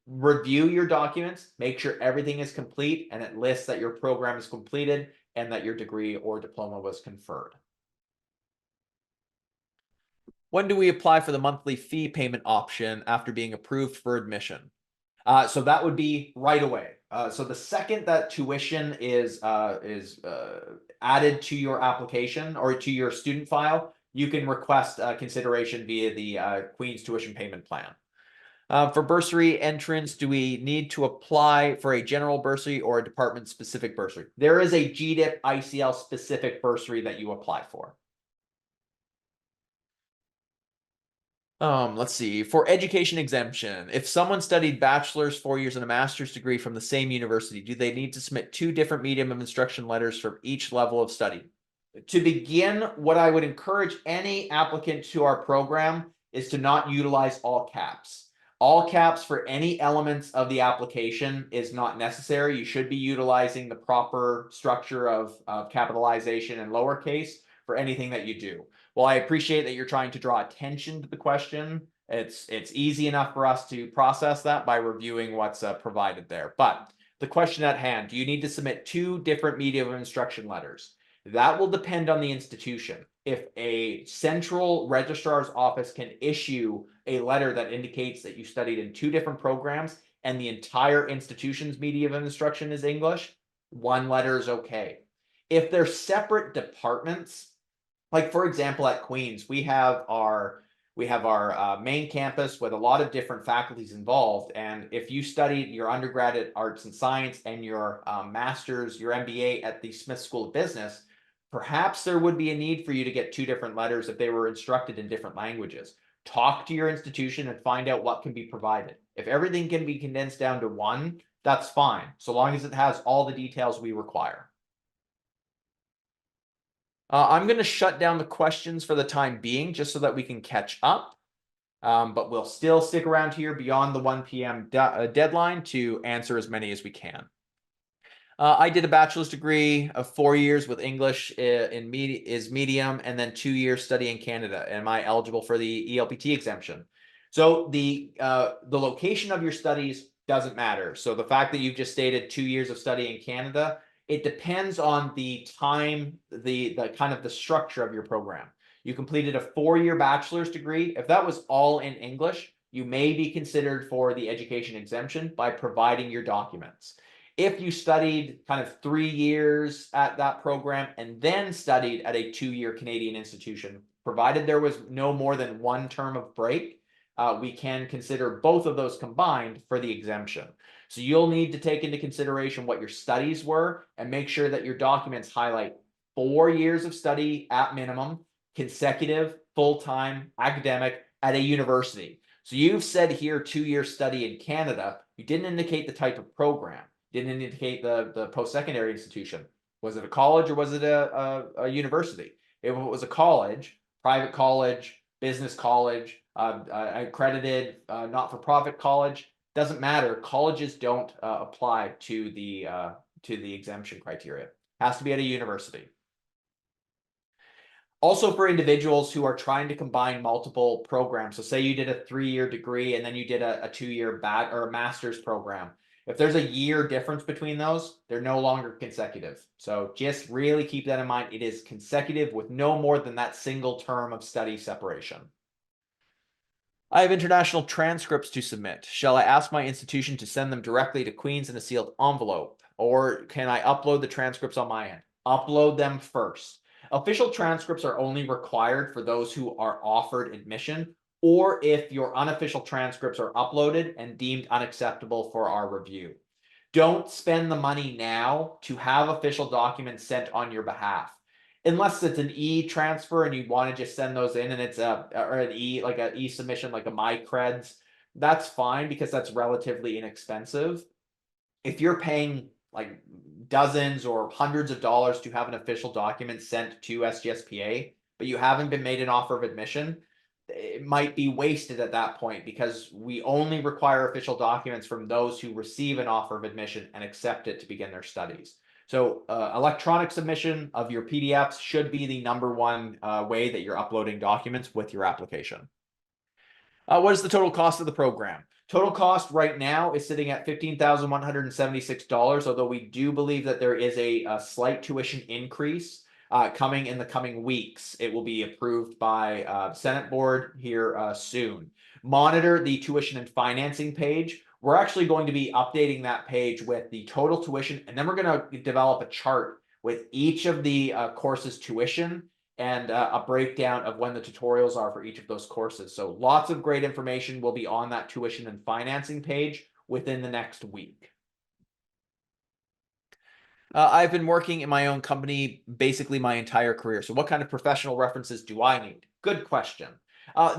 review your documents, make sure everything is complete and it lists that your program is completed and that your degree or diploma was conferred. When do we apply for the monthly fee payment option after being approved for admission? So that would be right away. So the second that tuition is added to your application or to your student file, you can request consideration via the Queen's tuition payment plan. For bursary entrance, do we need to apply for a general bursary or a department-specific bursary? There is a GDIP ICL specific bursary that you apply for. Let's see. For education exemption, if someone studied bachelor's, 4 years, and a master's degree from the same university, do they need to submit 2 different medium of instruction letters from each level of study? To begin, what I would encourage any applicant to our program is to not utilize all caps. All caps for any elements of the application is not necessary. You should be utilizing the proper structure of capitalization and lowercase for anything that you do. Well, I appreciate that you're trying to draw attention to the question. It's easy enough for us to process that by reviewing what's provided there. But the question at hand, do you need to submit 2 different medium of instruction letters? That will depend on the institution. If a central registrar's office can issue a letter that indicates that you studied in 2 different programs and the entire institution's medium of instruction is English, 1 letter is okay. If they're separate departments, like for example, at Queen's, we have our main campus with a lot of different faculties involved. And if you studied your undergraduate arts and science and your master's, your MBA at the Smith School of Business, perhaps there would be a need for you to get 2 different letters if they were instructed in different languages. Talk to your institution and find out what can be provided. If everything can be condensed down to 1, that's fine, so long as it has all the details we require. I'm going to shut down the questions for the time being, just so that we can catch up. But we'll still stick around here beyond the 1 p.m. deadline to answer as many as we can. I did a bachelor's degree of 4 years with English is medium, and then 2 years studying in Canada. Am I eligible for the ELPT exemption? So the location of your studies doesn't matter. So the fact that you've just stated 2 years of study in Canada, it depends on the time, the kind of the structure of your program. You completed a 4-year bachelor's degree. If that was all in English, you may be considered for the education exemption by providing your documents. If you studied kind of 3 years at that program and then studied at a 2-year Canadian institution, provided there was no more than 1 term of break, we can consider both of those combined for the exemption. So you'll need to take into consideration what your studies were and make sure that your documents highlight 4 years of study at minimum, consecutive, full-time, academic at a university. So you've said here 2-year study in Canada. You didn't indicate the type of program. Didn't indicate the post-secondary institution. Was it a college or was it a university? If it was a college, private college, business college, accredited not-for-profit college, doesn't matter. Colleges don't apply to the exemption criteria. Has to be at a university. Also, for individuals who are trying to combine multiple programs, so say you did a 3-year degree and then you did a 2-year or a master's program. If there's a year difference between those, they're no longer consecutive. So just really keep that in mind. It is consecutive with no more than that single term of study separation. I have international transcripts to submit. Shall I ask my institution to send them directly to Queen's in a sealed envelope? Or can I upload the transcripts on my end? Upload them first. Official transcripts are only required for those who are offered admission, or if your unofficial transcripts are uploaded and deemed unacceptable for our review. Don't spend the money now to have official documents sent on your behalf. Unless it's an e-transfer and you want to just send those in and it's or an e-submission, like a MyCreds, that's fine because that's relatively inexpensive. If you're paying like dozens or hundreds of dollars to have an official document sent to SGSPA, but you haven't been made an offer of admission, it might be wasted at that point because we only require official documents from those who receive an offer of admission and accept it to begin their studies. So electronic submission of your PDFs should be the #1 way that you're uploading documents with your application. What is the total cost of the program? Total cost right now is sitting at $15,176, although we do believe that there is a slight tuition increase coming in the coming weeks. It will be approved by Senate board here soon. Monitor the tuition and financing page. We're actually going to be updating that page with the total tuition, and then we're going to develop a chart with each of the courses tuition and a breakdown of when the tutorials are for each of those courses. So lots of great information will be on that tuition and financing page within the next week. I've been working in my own company basically my entire career. So what kind of professional references do I need? Good question.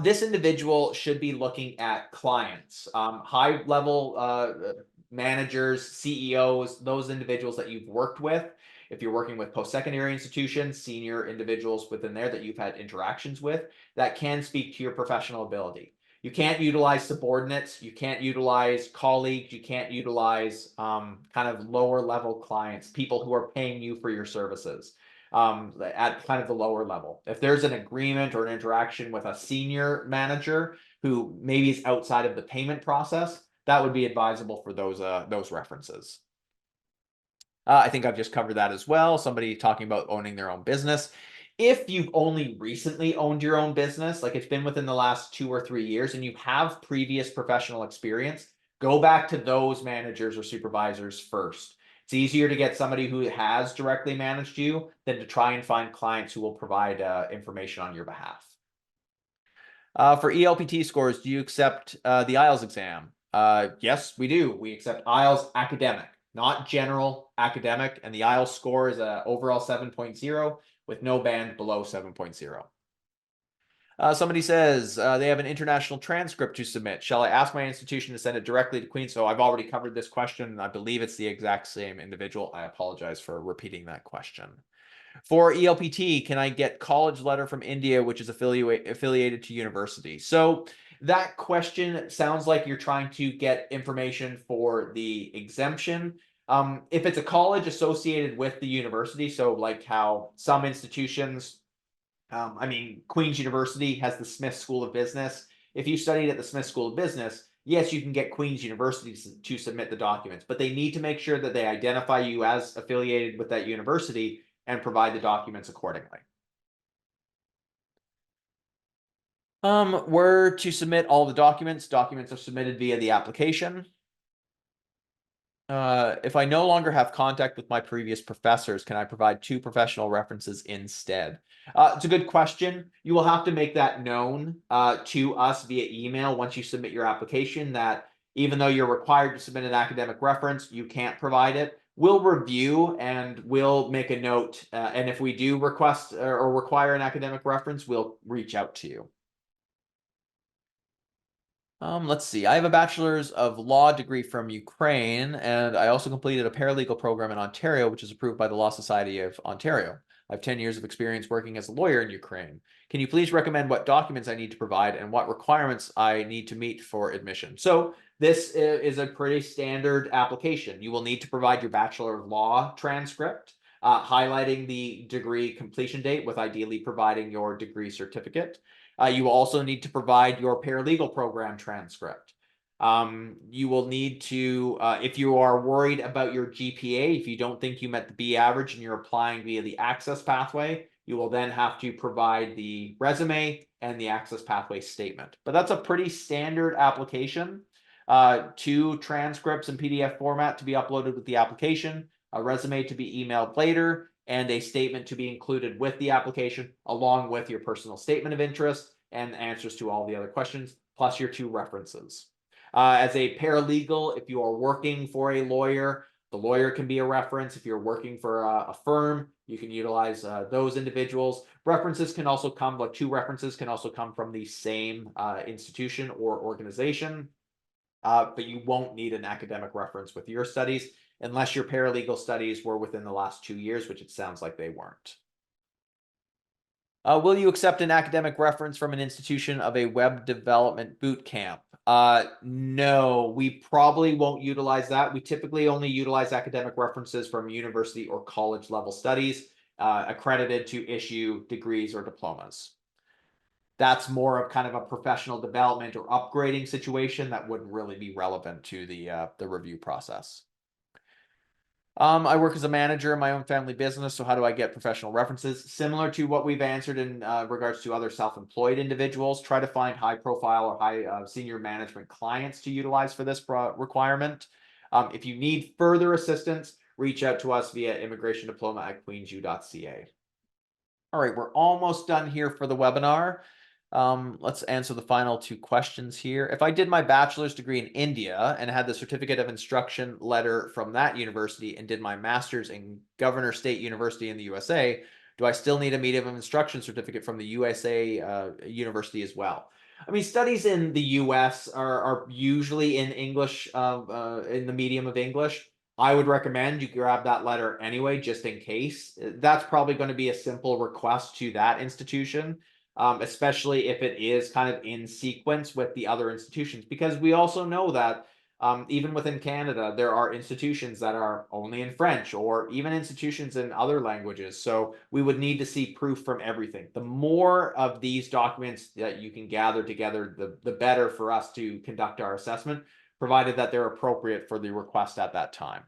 This individual should be looking at clients, high-level managers, CEOs, those individuals that you've worked with. If you're working with post-secondary institutions, senior individuals within there that you've had interactions with, that can speak to your professional ability. You can't utilize subordinates. You can't utilize colleagues. You can't utilize kind of lower level clients, people who are paying you for your services at kind of the lower level. If there's an agreement or an interaction with a senior manager who maybe is outside of the payment process, that would be advisable for those references. I think I've just covered that as well. Somebody talking about owning their own business. If you've only recently owned your own business, like it's been within the last 2 or 3 years, and you have previous professional experience, go back to those managers or supervisors first. It's easier to get somebody who has directly managed you than to try and find clients who will provide information on your behalf. For ELPT scores, do you accept the IELTS exam? Yes, we do. We accept IELTS academic, not general, academic, and the IELTS score is a overall 7.0 with no band below 7.0. Somebody says they have an international transcript to submit. Shall I ask my institution to send it directly to Queen's? So I've already covered this question. I believe it's the exact same individual. I apologize for repeating that question. For ELPT, can I get college letter from India, which is affiliated to university? So that question sounds like you're trying to get information for the exemption. If it's a college associated with the university, so like how some institutions, Queen's University has the Smith School of Business. If you studied at the Smith School of Business, yes, you can get Queen's University to submit the documents, but they need to make sure that they identify you as affiliated with that university and provide the documents accordingly. Where to submit all the documents. Documents are submitted via the application. If I no longer have contact with my previous professors, can I provide 2 professional references instead? It's a good question. You will have to make that known to us via email once you submit your application, that even though you're required to submit an academic reference, you can't provide it. We'll review and we'll make a note. And if we do request or require an academic reference, we'll reach out to you. Let's see. I have a bachelor's of law degree from Ukraine, and I also completed a paralegal program in Ontario, which is approved by the Law Society of Ontario. I have 10 years of experience working as a lawyer in Ukraine. Can you please recommend what documents I need to provide and what requirements I need to meet for admission? So this is a pretty standard application. You will need to provide your Bachelor of Law transcript, highlighting the degree completion date with ideally providing your degree certificate. You also need to provide your paralegal program transcript. You will need to, if you are worried about your GPA, if you don't think you met the B average and you're applying via the access pathway, you will then have to provide the resume and the access pathway statement. But that's a pretty standard application. 2 transcripts in PDF format to be uploaded with the application, a resume to be emailed later, and a statement to be included with the application, along with your personal statement of interest and answers to all the other questions, plus your 2 references. As a paralegal, if you are working for a lawyer, the lawyer can be a reference. If you're working for a firm, you can utilize those individuals. References can also come, like 2 references can also come from the same institution or organization, but you won't need an academic reference with your studies unless your paralegal studies were within the last 2 years, which it sounds like they weren't. Will you accept an academic reference from an institution of a web development boot camp? No, we probably won't utilize that. We typically only utilize academic references from university or college level studies, accredited to issue degrees or diplomas. That's more of kind of a professional development or upgrading situation that wouldn't really be relevant to the review process. I work as a manager in my own family business, so how do I get professional references? Similar to what we've answered in regards to other self-employed individuals, try to find high profile or high senior management clients to utilize for this requirement. If you need further assistance, reach out to us via immigrationdiploma@queensu.ca. All right, we're almost done here for the webinar. Let's answer the final 2 questions here. If I did my bachelor's degree in India and had the certificate of instruction letter from that university and did my master's in Governor State University in the USA, do I still need a medium of instruction certificate from the USA university as well? Studies in the US are usually in English, in the medium of English. I would recommend you grab that letter anyway, just in case. That's probably going to be a simple request to that institution. Especially if it is kind of in sequence with the other institutions, because we also know that even within Canada, there are institutions that are only in French or even institutions in other languages. So we would need to see proof from everything. The more of these documents that you can gather together, the better for us to conduct our assessment, provided that they're appropriate for the request at that time.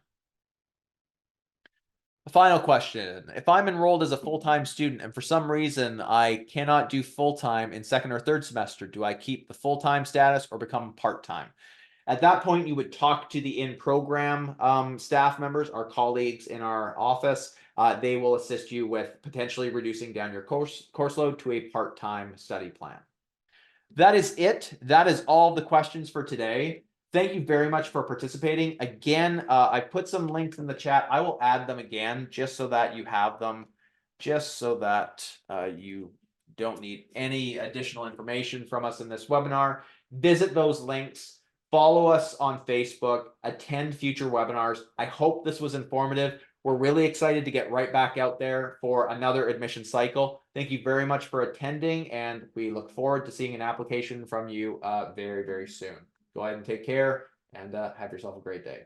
Final question. If I'm enrolled as a full-time student and for some reason I cannot do full-time in second or third semester, do I keep the full-time status or become part-time? At that point, you would talk to the in-program staff members, our colleagues in our office. They will assist you with potentially reducing down your course load to a part-time study plan. That is it. That is all the questions for today. Thank you very much for participating. Again, I put some links in the chat. I will add them again just so that you have them, just so that you don't need any additional information from us in this webinar. Visit those links, follow us on Facebook, attend future webinars. I hope this was informative. We're really excited to get right back out there for another admission cycle. Thank you very much for attending, and we look forward to seeing an application from you very, very soon. Go ahead and take care, and have yourself a great day.